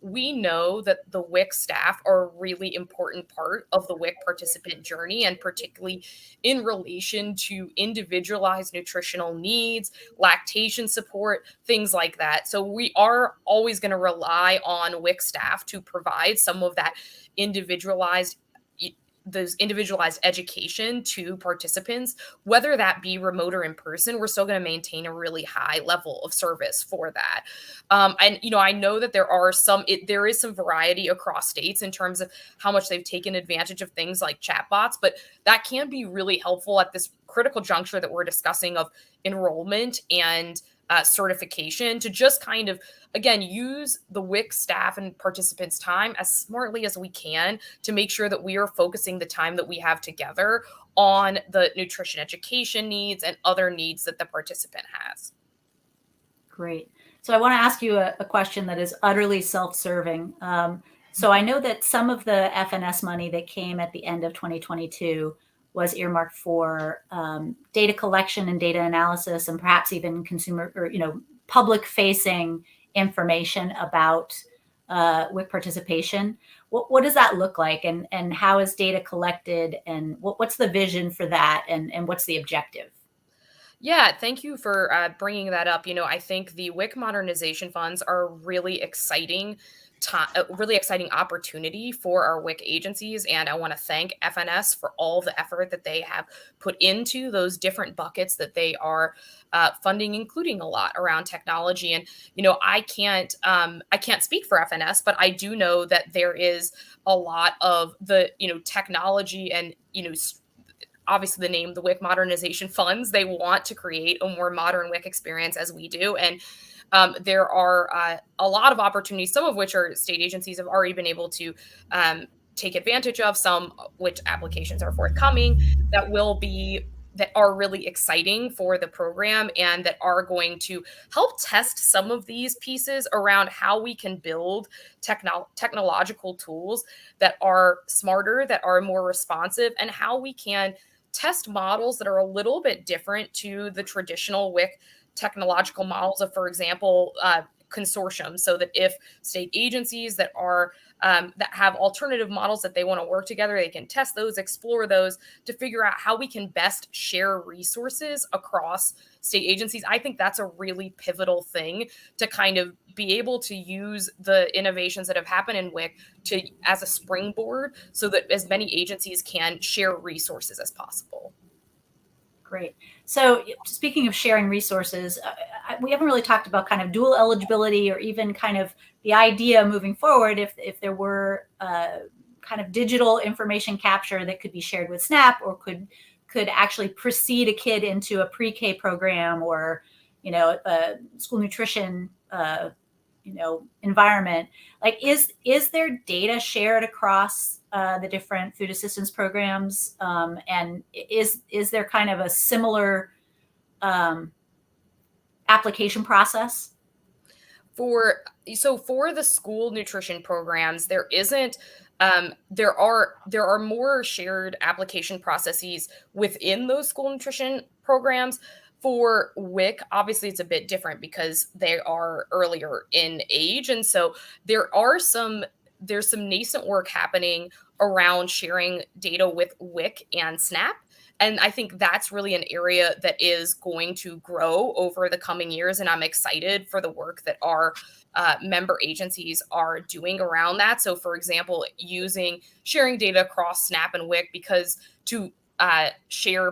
we know that the WIC staff are a really important part of the WIC participant journey, and particularly in relation to individualized nutritional needs, lactation support, things like that. So we are always going to rely on WIC staff to provide some of that individualized education to participants, whether that be remote or in person. We're still going to maintain a really high level of service for that. And I know that there is some variety across states in terms of how much they've taken advantage of things like chatbots, but that can be really helpful at this critical juncture that we're discussing of enrollment and certification, to just kind of, again, use the WIC staff and participants' time as smartly as we can to make sure that we are focusing the time that we have together on the nutrition education needs and other needs that the participant has. Great. So I want to ask you a question that is utterly self-serving. So I know that some of the FNS money that came at the end of 2022 was earmarked for data collection and data analysis, and perhaps even consumer or public-facing information about WIC participation. What does that look like, and how is data collected, and what's the vision for that, and what's the objective? Yeah, thank you for bringing that up. I think the WIC modernization funds are a really exciting opportunity for our WIC agencies. And I want to thank FNS for all the effort that they have put into those different buckets that they are funding, including a lot around technology. And, I can't speak for FNS, but I do know that there is a lot of the, technology and, obviously the name, the WIC modernization funds, they want to create a more modern WIC experience as we do. And there are a lot of opportunities, some of which are state agencies have already been able to take advantage of, some which applications are forthcoming that are really exciting for the program and that are going to help test some of these pieces around how we can build technological tools that are smarter, that are more responsive, and how we can test models that are a little bit different to the traditional WIC technological models of, for example, consortiums, so that if state agencies that are that have alternative models that they want to work together, they can test those, explore those to figure out how we can best share resources across state agencies. I think that's a really pivotal thing to kind of be able to use the innovations that have happened in WIC as a springboard so that as many agencies can share resources as possible. Great. So speaking of sharing resources, we haven't really talked about kind of dual eligibility or even kind of the idea moving forward if there were kind of digital information capture that could be shared with SNAP or could actually precede a kid into a pre-K program or, a school nutrition, environment. Like, is there data shared across the different food assistance programs? And is there kind of a similar application process? For the school nutrition programs, there isn't. There are more shared application processes within those school nutrition programs. For WIC, obviously, it's a bit different because they are earlier in age, and so there's some nascent work happening around sharing data with WIC and SNAP. And I think that's really an area that is going to grow over the coming years. And I'm excited for the work that our member agencies are doing around that. So, for example, sharing data across SNAP and WIC because to share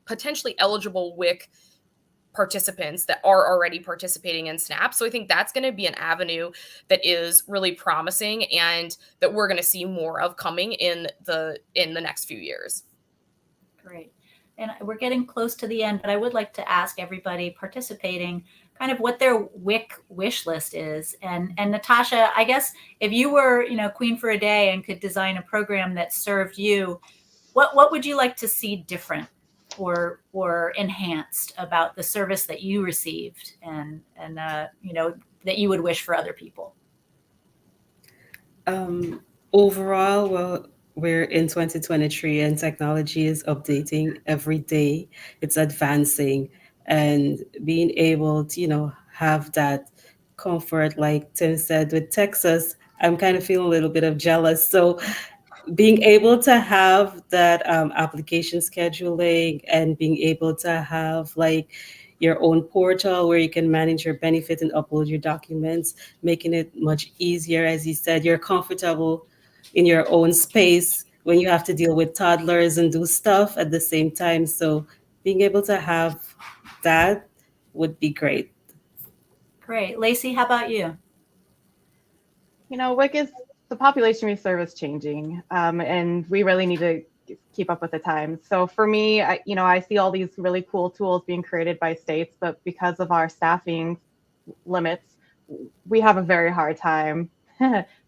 potentially eligible WIC participants that are already participating in SNAP. So I think that's going to be an avenue that is really promising and that we're going to see more of coming in the next few years. Great. And we're getting close to the end, but I would like to ask everybody participating kind of what their WIC wish list is. And Natasha, I guess if you were, queen for a day and could design a program that served you, what would you like to see different or enhanced about the service that you received and that you would wish for other people? Overall, well, we're in 2023 and technology is updating every day. It's advancing, and being able to, have that comfort, like Tim said, with Texas, I'm kind of feeling a little bit of jealous. So being able to have that application scheduling and being able to have like your own portal where you can manage your benefit and upload your documents, making it much easier. As you said, you're comfortable in your own space when you have to deal with toddlers and do stuff at the same time. So being able to have that would be great. Great. Lacey, how about you? WIC is the population we serve is changing, and we really need to keep up with the times. So for me, I see all these really cool tools being created by states, but because of our staffing limits, we have a very hard time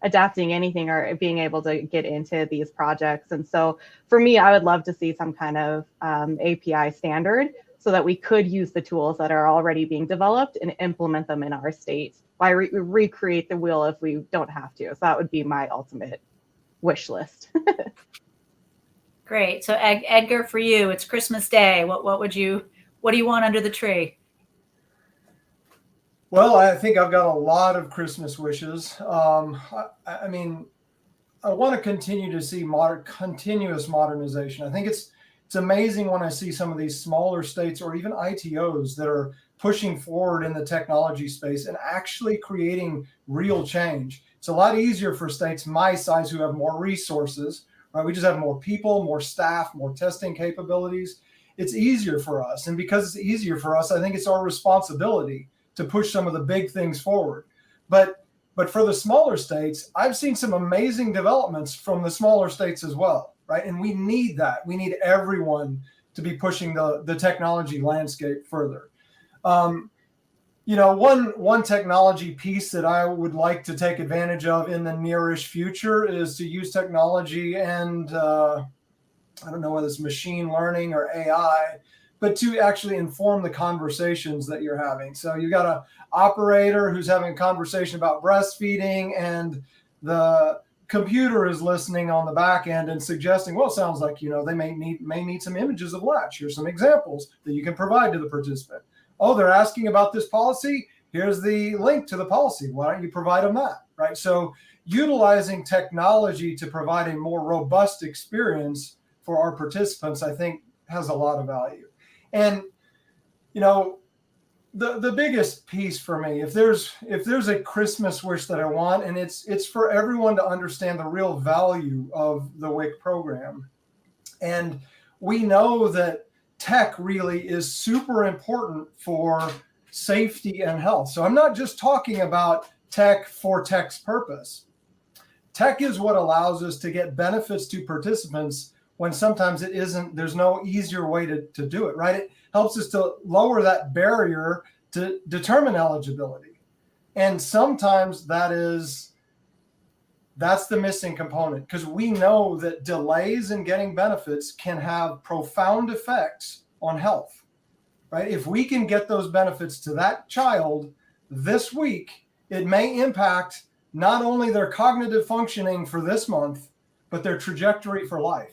adapting anything or being able to get into these projects. And so for me, I would love to see some kind of API standard so that we could use the tools that are already being developed and implement them in our state. Why recreate the wheel if we don't have to? So that would be my ultimate wish list. Great. So Edgar, for you, it's Christmas Day. What do you want under the tree? Well, I think I've got a lot of Christmas wishes. I mean, I want to continue to see continuous modernization. I think it's amazing when I see some of these smaller states or even ITOs that are pushing forward in the technology space and actually creating real change. It's a lot easier for states my size who have more resources, right? We just have more people, more staff, more testing capabilities. It's easier for us. And because it's easier for us, I think it's our responsibility to push some of the big things forward. But for the smaller states, I've seen some amazing developments from the smaller states as well, right? And we need that. We need everyone to be pushing the technology landscape further. one technology piece that I would like to take advantage of in the nearish future is to use technology and I don't know whether it's machine learning or AI, but to actually inform the conversations that you're having. So you got an operator who's having a conversation about breastfeeding, and the computer is listening on the back end and suggesting, well, it sounds like, they may need some images of latch. Here's some examples that you can provide to the participant. Oh, they're asking about this policy. Here's the link to the policy. Why don't you provide them that, right? So utilizing technology to provide a more robust experience for our participants, I think, has a lot of value. And, the biggest piece for me, if there's a Christmas wish that I want, and it's for everyone to understand the real value of the WIC program. And we know that tech really is super important for safety and health. So I'm not just talking about tech for tech's purpose. Tech is what allows us to get benefits to participants when sometimes it isn't, there's no easier way to do it, right? It helps us to lower that barrier to determine eligibility. And sometimes that's the missing component, because we know that delays in getting benefits can have profound effects on health, right? If we can get those benefits to that child this week, it may impact not only their cognitive functioning for this month, but their trajectory for life.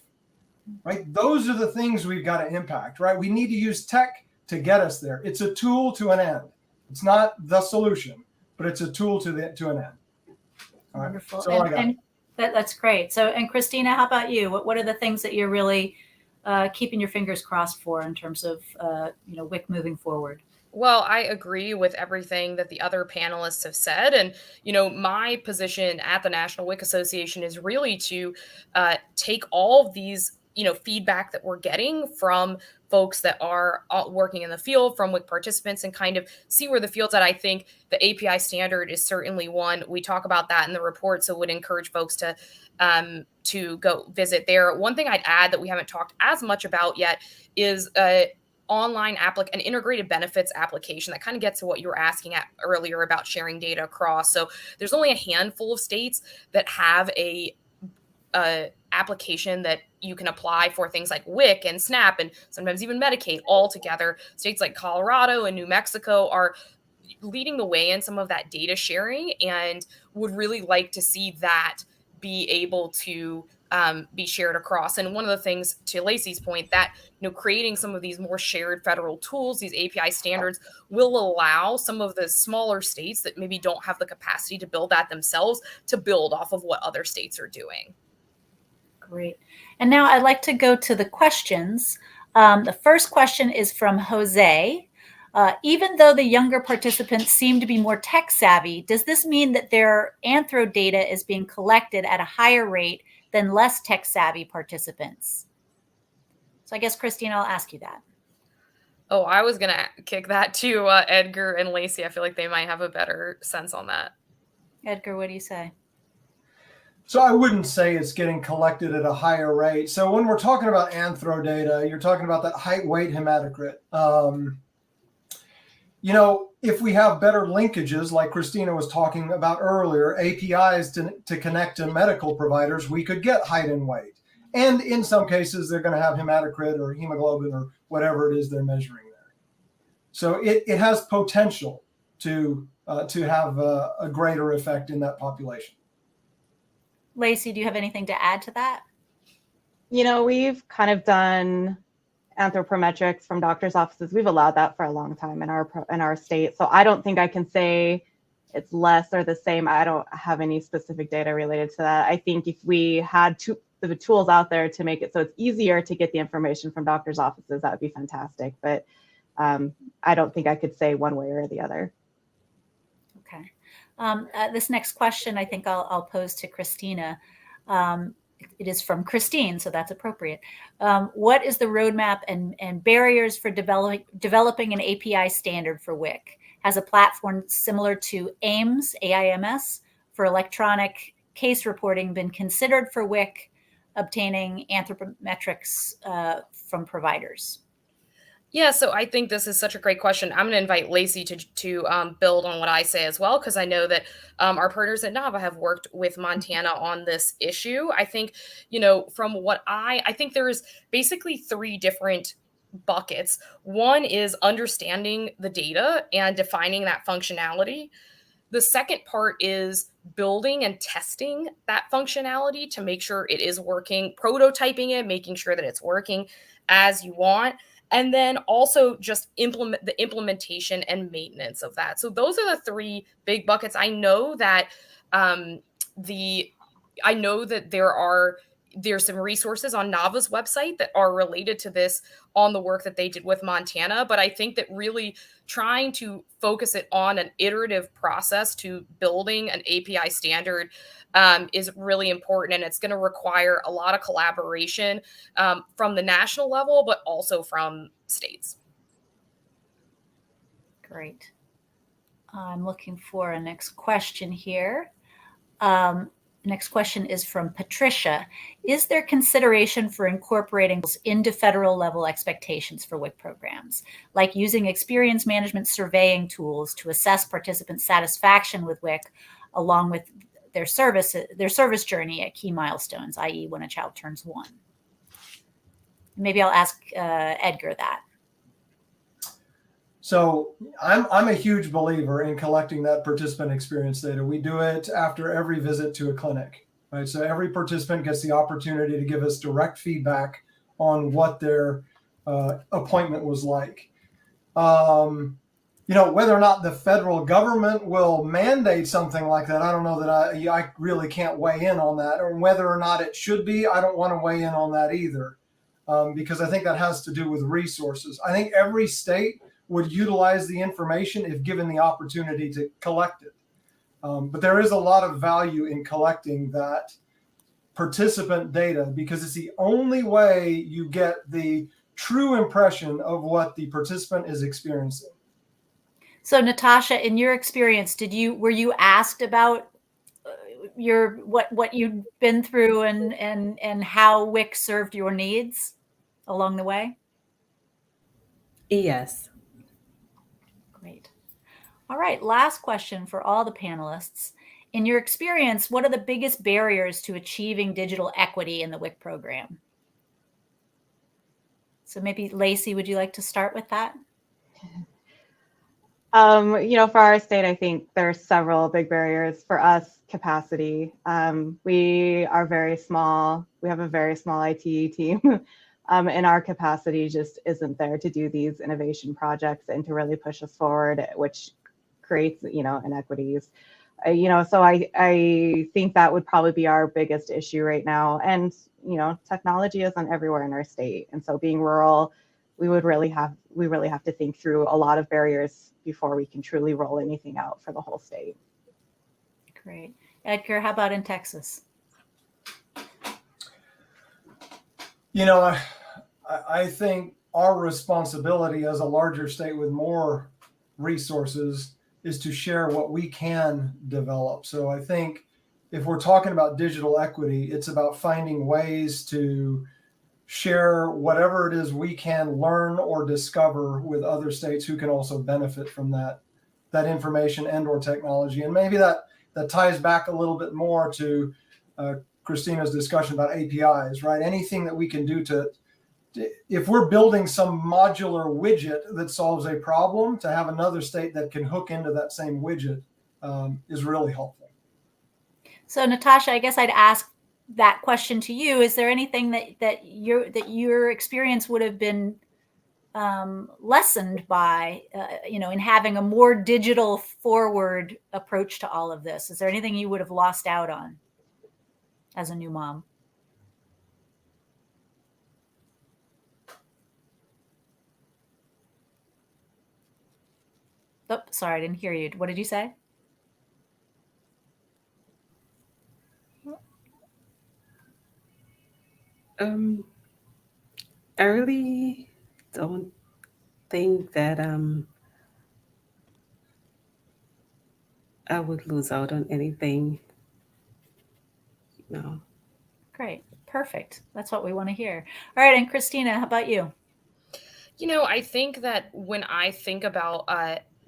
Right? Those are the things we've got to impact, right? We need to use tech to get us there. It's a tool to an end. It's not the solution, but it's a tool to an end. All right. Wonderful. That's all I got. And that's great. So, and Christina, how about you? What are the things that you're really keeping your fingers crossed for in terms of, WIC moving forward? Well, I agree with everything that the other panelists have said. And, my position at the National WIC Association is really to take all of these, feedback that we're getting from folks that are working in the field, from WIC participants, and kind of see where the field's at. I think the API standard is certainly one. We talk about that in the report, so would encourage folks to go visit there. One thing I'd add that we haven't talked as much about yet is an integrated benefits application that kind of gets to what you were asking at earlier about sharing data across. So there's only a handful of states that have a application that you can apply for things like WIC and SNAP and sometimes even Medicaid all together. States like Colorado and New Mexico are leading the way in some of that data sharing, and would really like to see that be able to be shared across. And one of the things, to Lacey's point, that creating some of these more shared federal tools, these API standards, will allow some of the smaller states that maybe don't have the capacity to build that themselves to build off of what other states are doing. Great. And now I'd like to go to the questions. The first question is from Jose. Even though the younger participants seem to be more tech savvy, does this mean that their anthro data is being collected at a higher rate than less tech savvy participants? So I guess, Christine, I'll ask you that. Oh, I was going to kick that to Edgar and Lacey. I feel like they might have a better sense on that. Edgar, what do you say? So I wouldn't say it's getting collected at a higher rate. So when we're talking about anthro data, you're talking about that height, weight, hematocrit. If we have better linkages, like Christina was talking about earlier, APIs to connect to medical providers, we could get height and weight. And in some cases, they're going to have hematocrit or hemoglobin or whatever it is they're measuring there. So it has potential to have a greater effect in that population. Lacey, do you have anything to add to that? We've kind of done anthropometrics from doctors' offices. We've allowed that for a long time in our state. So I don't think I can say it's less or the same. I don't have any specific data related to that. I think if we had the tools out there to make it so it's easier to get the information from doctors' offices, that would be fantastic. But I don't think I could say one way or the other. Okay. This next question, I think I'll pose to Christina. It is from Christine, so that's appropriate. What is the roadmap and barriers for developing an API standard for WIC? Has a platform similar to AIMS for electronic case reporting been considered for WIC obtaining anthropometrics from providers? Yeah, so I think this is such a great question. I'm going to invite Lacey to build on what I say as well, because I know that our partners at NAVA have worked with Montana on this issue. I think, from what I think there's basically three different buckets. One is understanding the data and defining that functionality. The second part is building and testing that functionality to make sure it is working, prototyping it, making sure that it's working as you want, and then also just implement the implementation and maintenance of that. So those are the three big buckets. Um, the I know that there's some resources on NAVA's website that are related to this on the work that they did with Montana, but I think that really trying to focus it on an iterative process to building an API standard is really important, and it's going to require a lot of collaboration from the national level, but also from states. Great. I'm looking for a next question here. Next question is from Patricia. Is there consideration for incorporating into federal level expectations for WIC programs, like using experience management surveying tools to assess participant satisfaction with WIC, along with their service journey at key milestones, i.e. when a child turns 1? Maybe I'll ask Edgar that. So I'm a huge believer in collecting that participant experience data. We do it after every visit to a clinic, right? So every participant gets the opportunity to give us direct feedback on what their appointment was like. Whether or not the federal government will mandate something like that, I don't know that I really can't weigh in on that, or whether or not it should be, I don't want to weigh in on that either, because I think that has to do with resources. I think every state would utilize the information if given the opportunity to collect it. But there is a lot of value in collecting that participant data, because it's the only way you get the true impression of what the participant is experiencing. So Natasha, in your experience, were you asked about what you'd been through and how WIC served your needs along the way? Yes. Great. All right, last question for all the panelists. In your experience, what are the biggest barriers to achieving digital equity in the WIC program? So maybe Lacey, would you like to start with that? For our state, I think there's several big barriers. For us, capacity. We are very small. We have a very small IT team, and our capacity just isn't there to do these innovation projects and to really push us forward, which creates, inequities. So I think that would probably be our biggest issue right now. And, technology isn't everywhere in our state. And so being rural, we really have to think through a lot of barriers before we can truly roll anything out for the whole state. Great. Edgar, how about in Texas? I think our responsibility as a larger state with more resources is to share what we can develop. So I think if we're talking about digital equity, it's about finding ways to share whatever it is we can learn or discover with other states who can also benefit from that information and or technology. And maybe that ties back a little bit more to Christina's discussion about APIs, right? Anything that we can do if we're building some modular widget that solves a problem, to have another state that can hook into that same widget is really helpful. So Natasha, I guess I'd ask that question to you. Is there anything that your experience would have been lessened by, in having a more digital forward approach to all of this? Is there anything you would have lost out on as a new mom? Oh, sorry, I didn't hear you. What did you say? I really don't think that I would lose out on anything. No. Great. Perfect. That's what we want to hear. All right. And Christina, how about you? I think that when I think about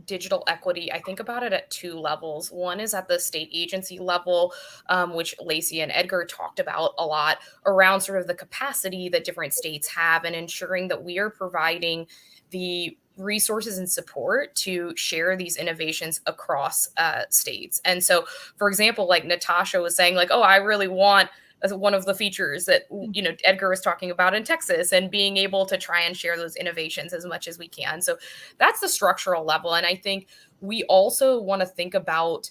digital equity, I think about it at two levels. One is at the state agency level, which Lacey and Edgar talked about a lot around sort of the capacity that different states have and ensuring that we are providing the resources and support to share these innovations across states. And so, for example, like Natasha was saying, like, oh, I really want as one of the features that Edgar was talking about in Texas, and being able to try and share those innovations as much as we can. So that's the structural level. And I think we also want to think about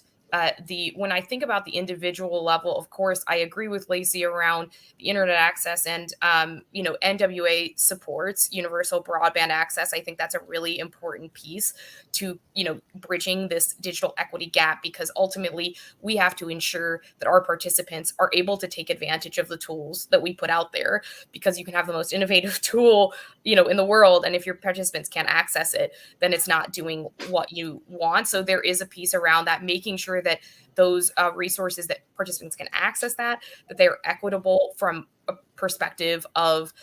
when I think about the individual level, of course, I agree with Lacey around the internet access, and NWA supports universal broadband access. I think that's a really important piece to bridging this digital equity gap, because ultimately we have to ensure that our participants are able to take advantage of the tools that we put out there, because you can have the most innovative tool in the world, and if your participants can't access it, then it's not doing what you want. So there is a piece around that, making sure that those resources that participants can access, that they're equitable from a perspective of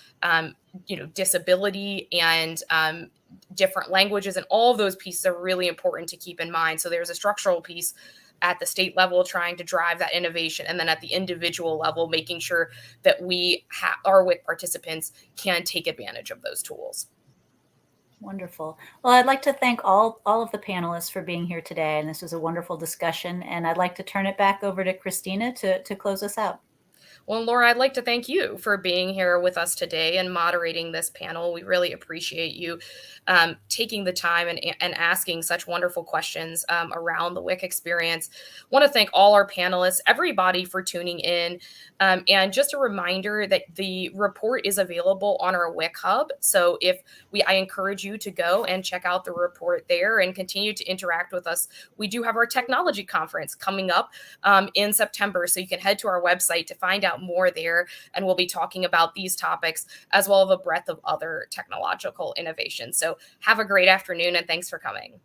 disability and different languages, and all of those pieces are really important to keep in mind. So there's a structural piece at the state level trying to drive that innovation, and then at the individual level making sure that our WIC participants can take advantage of those tools. Wonderful. Well, I'd like to thank all of the panelists for being here today, and this was a wonderful discussion, and I'd like to turn it back over to Christina to close us out. Well, Laura, I'd like to thank you for being here with us today and moderating this panel. We really appreciate you taking the time and asking such wonderful questions around the WIC experience. I want to thank all our panelists, everybody for tuning in. And just a reminder that the report is available on our WIC Hub. So I encourage you to go and check out the report there and continue to interact with us. We do have our technology conference coming up in September, so you can head to our website to find out more there, and we'll be talking about these topics as well as a breadth of other technological innovations. So have a great afternoon, and thanks for coming.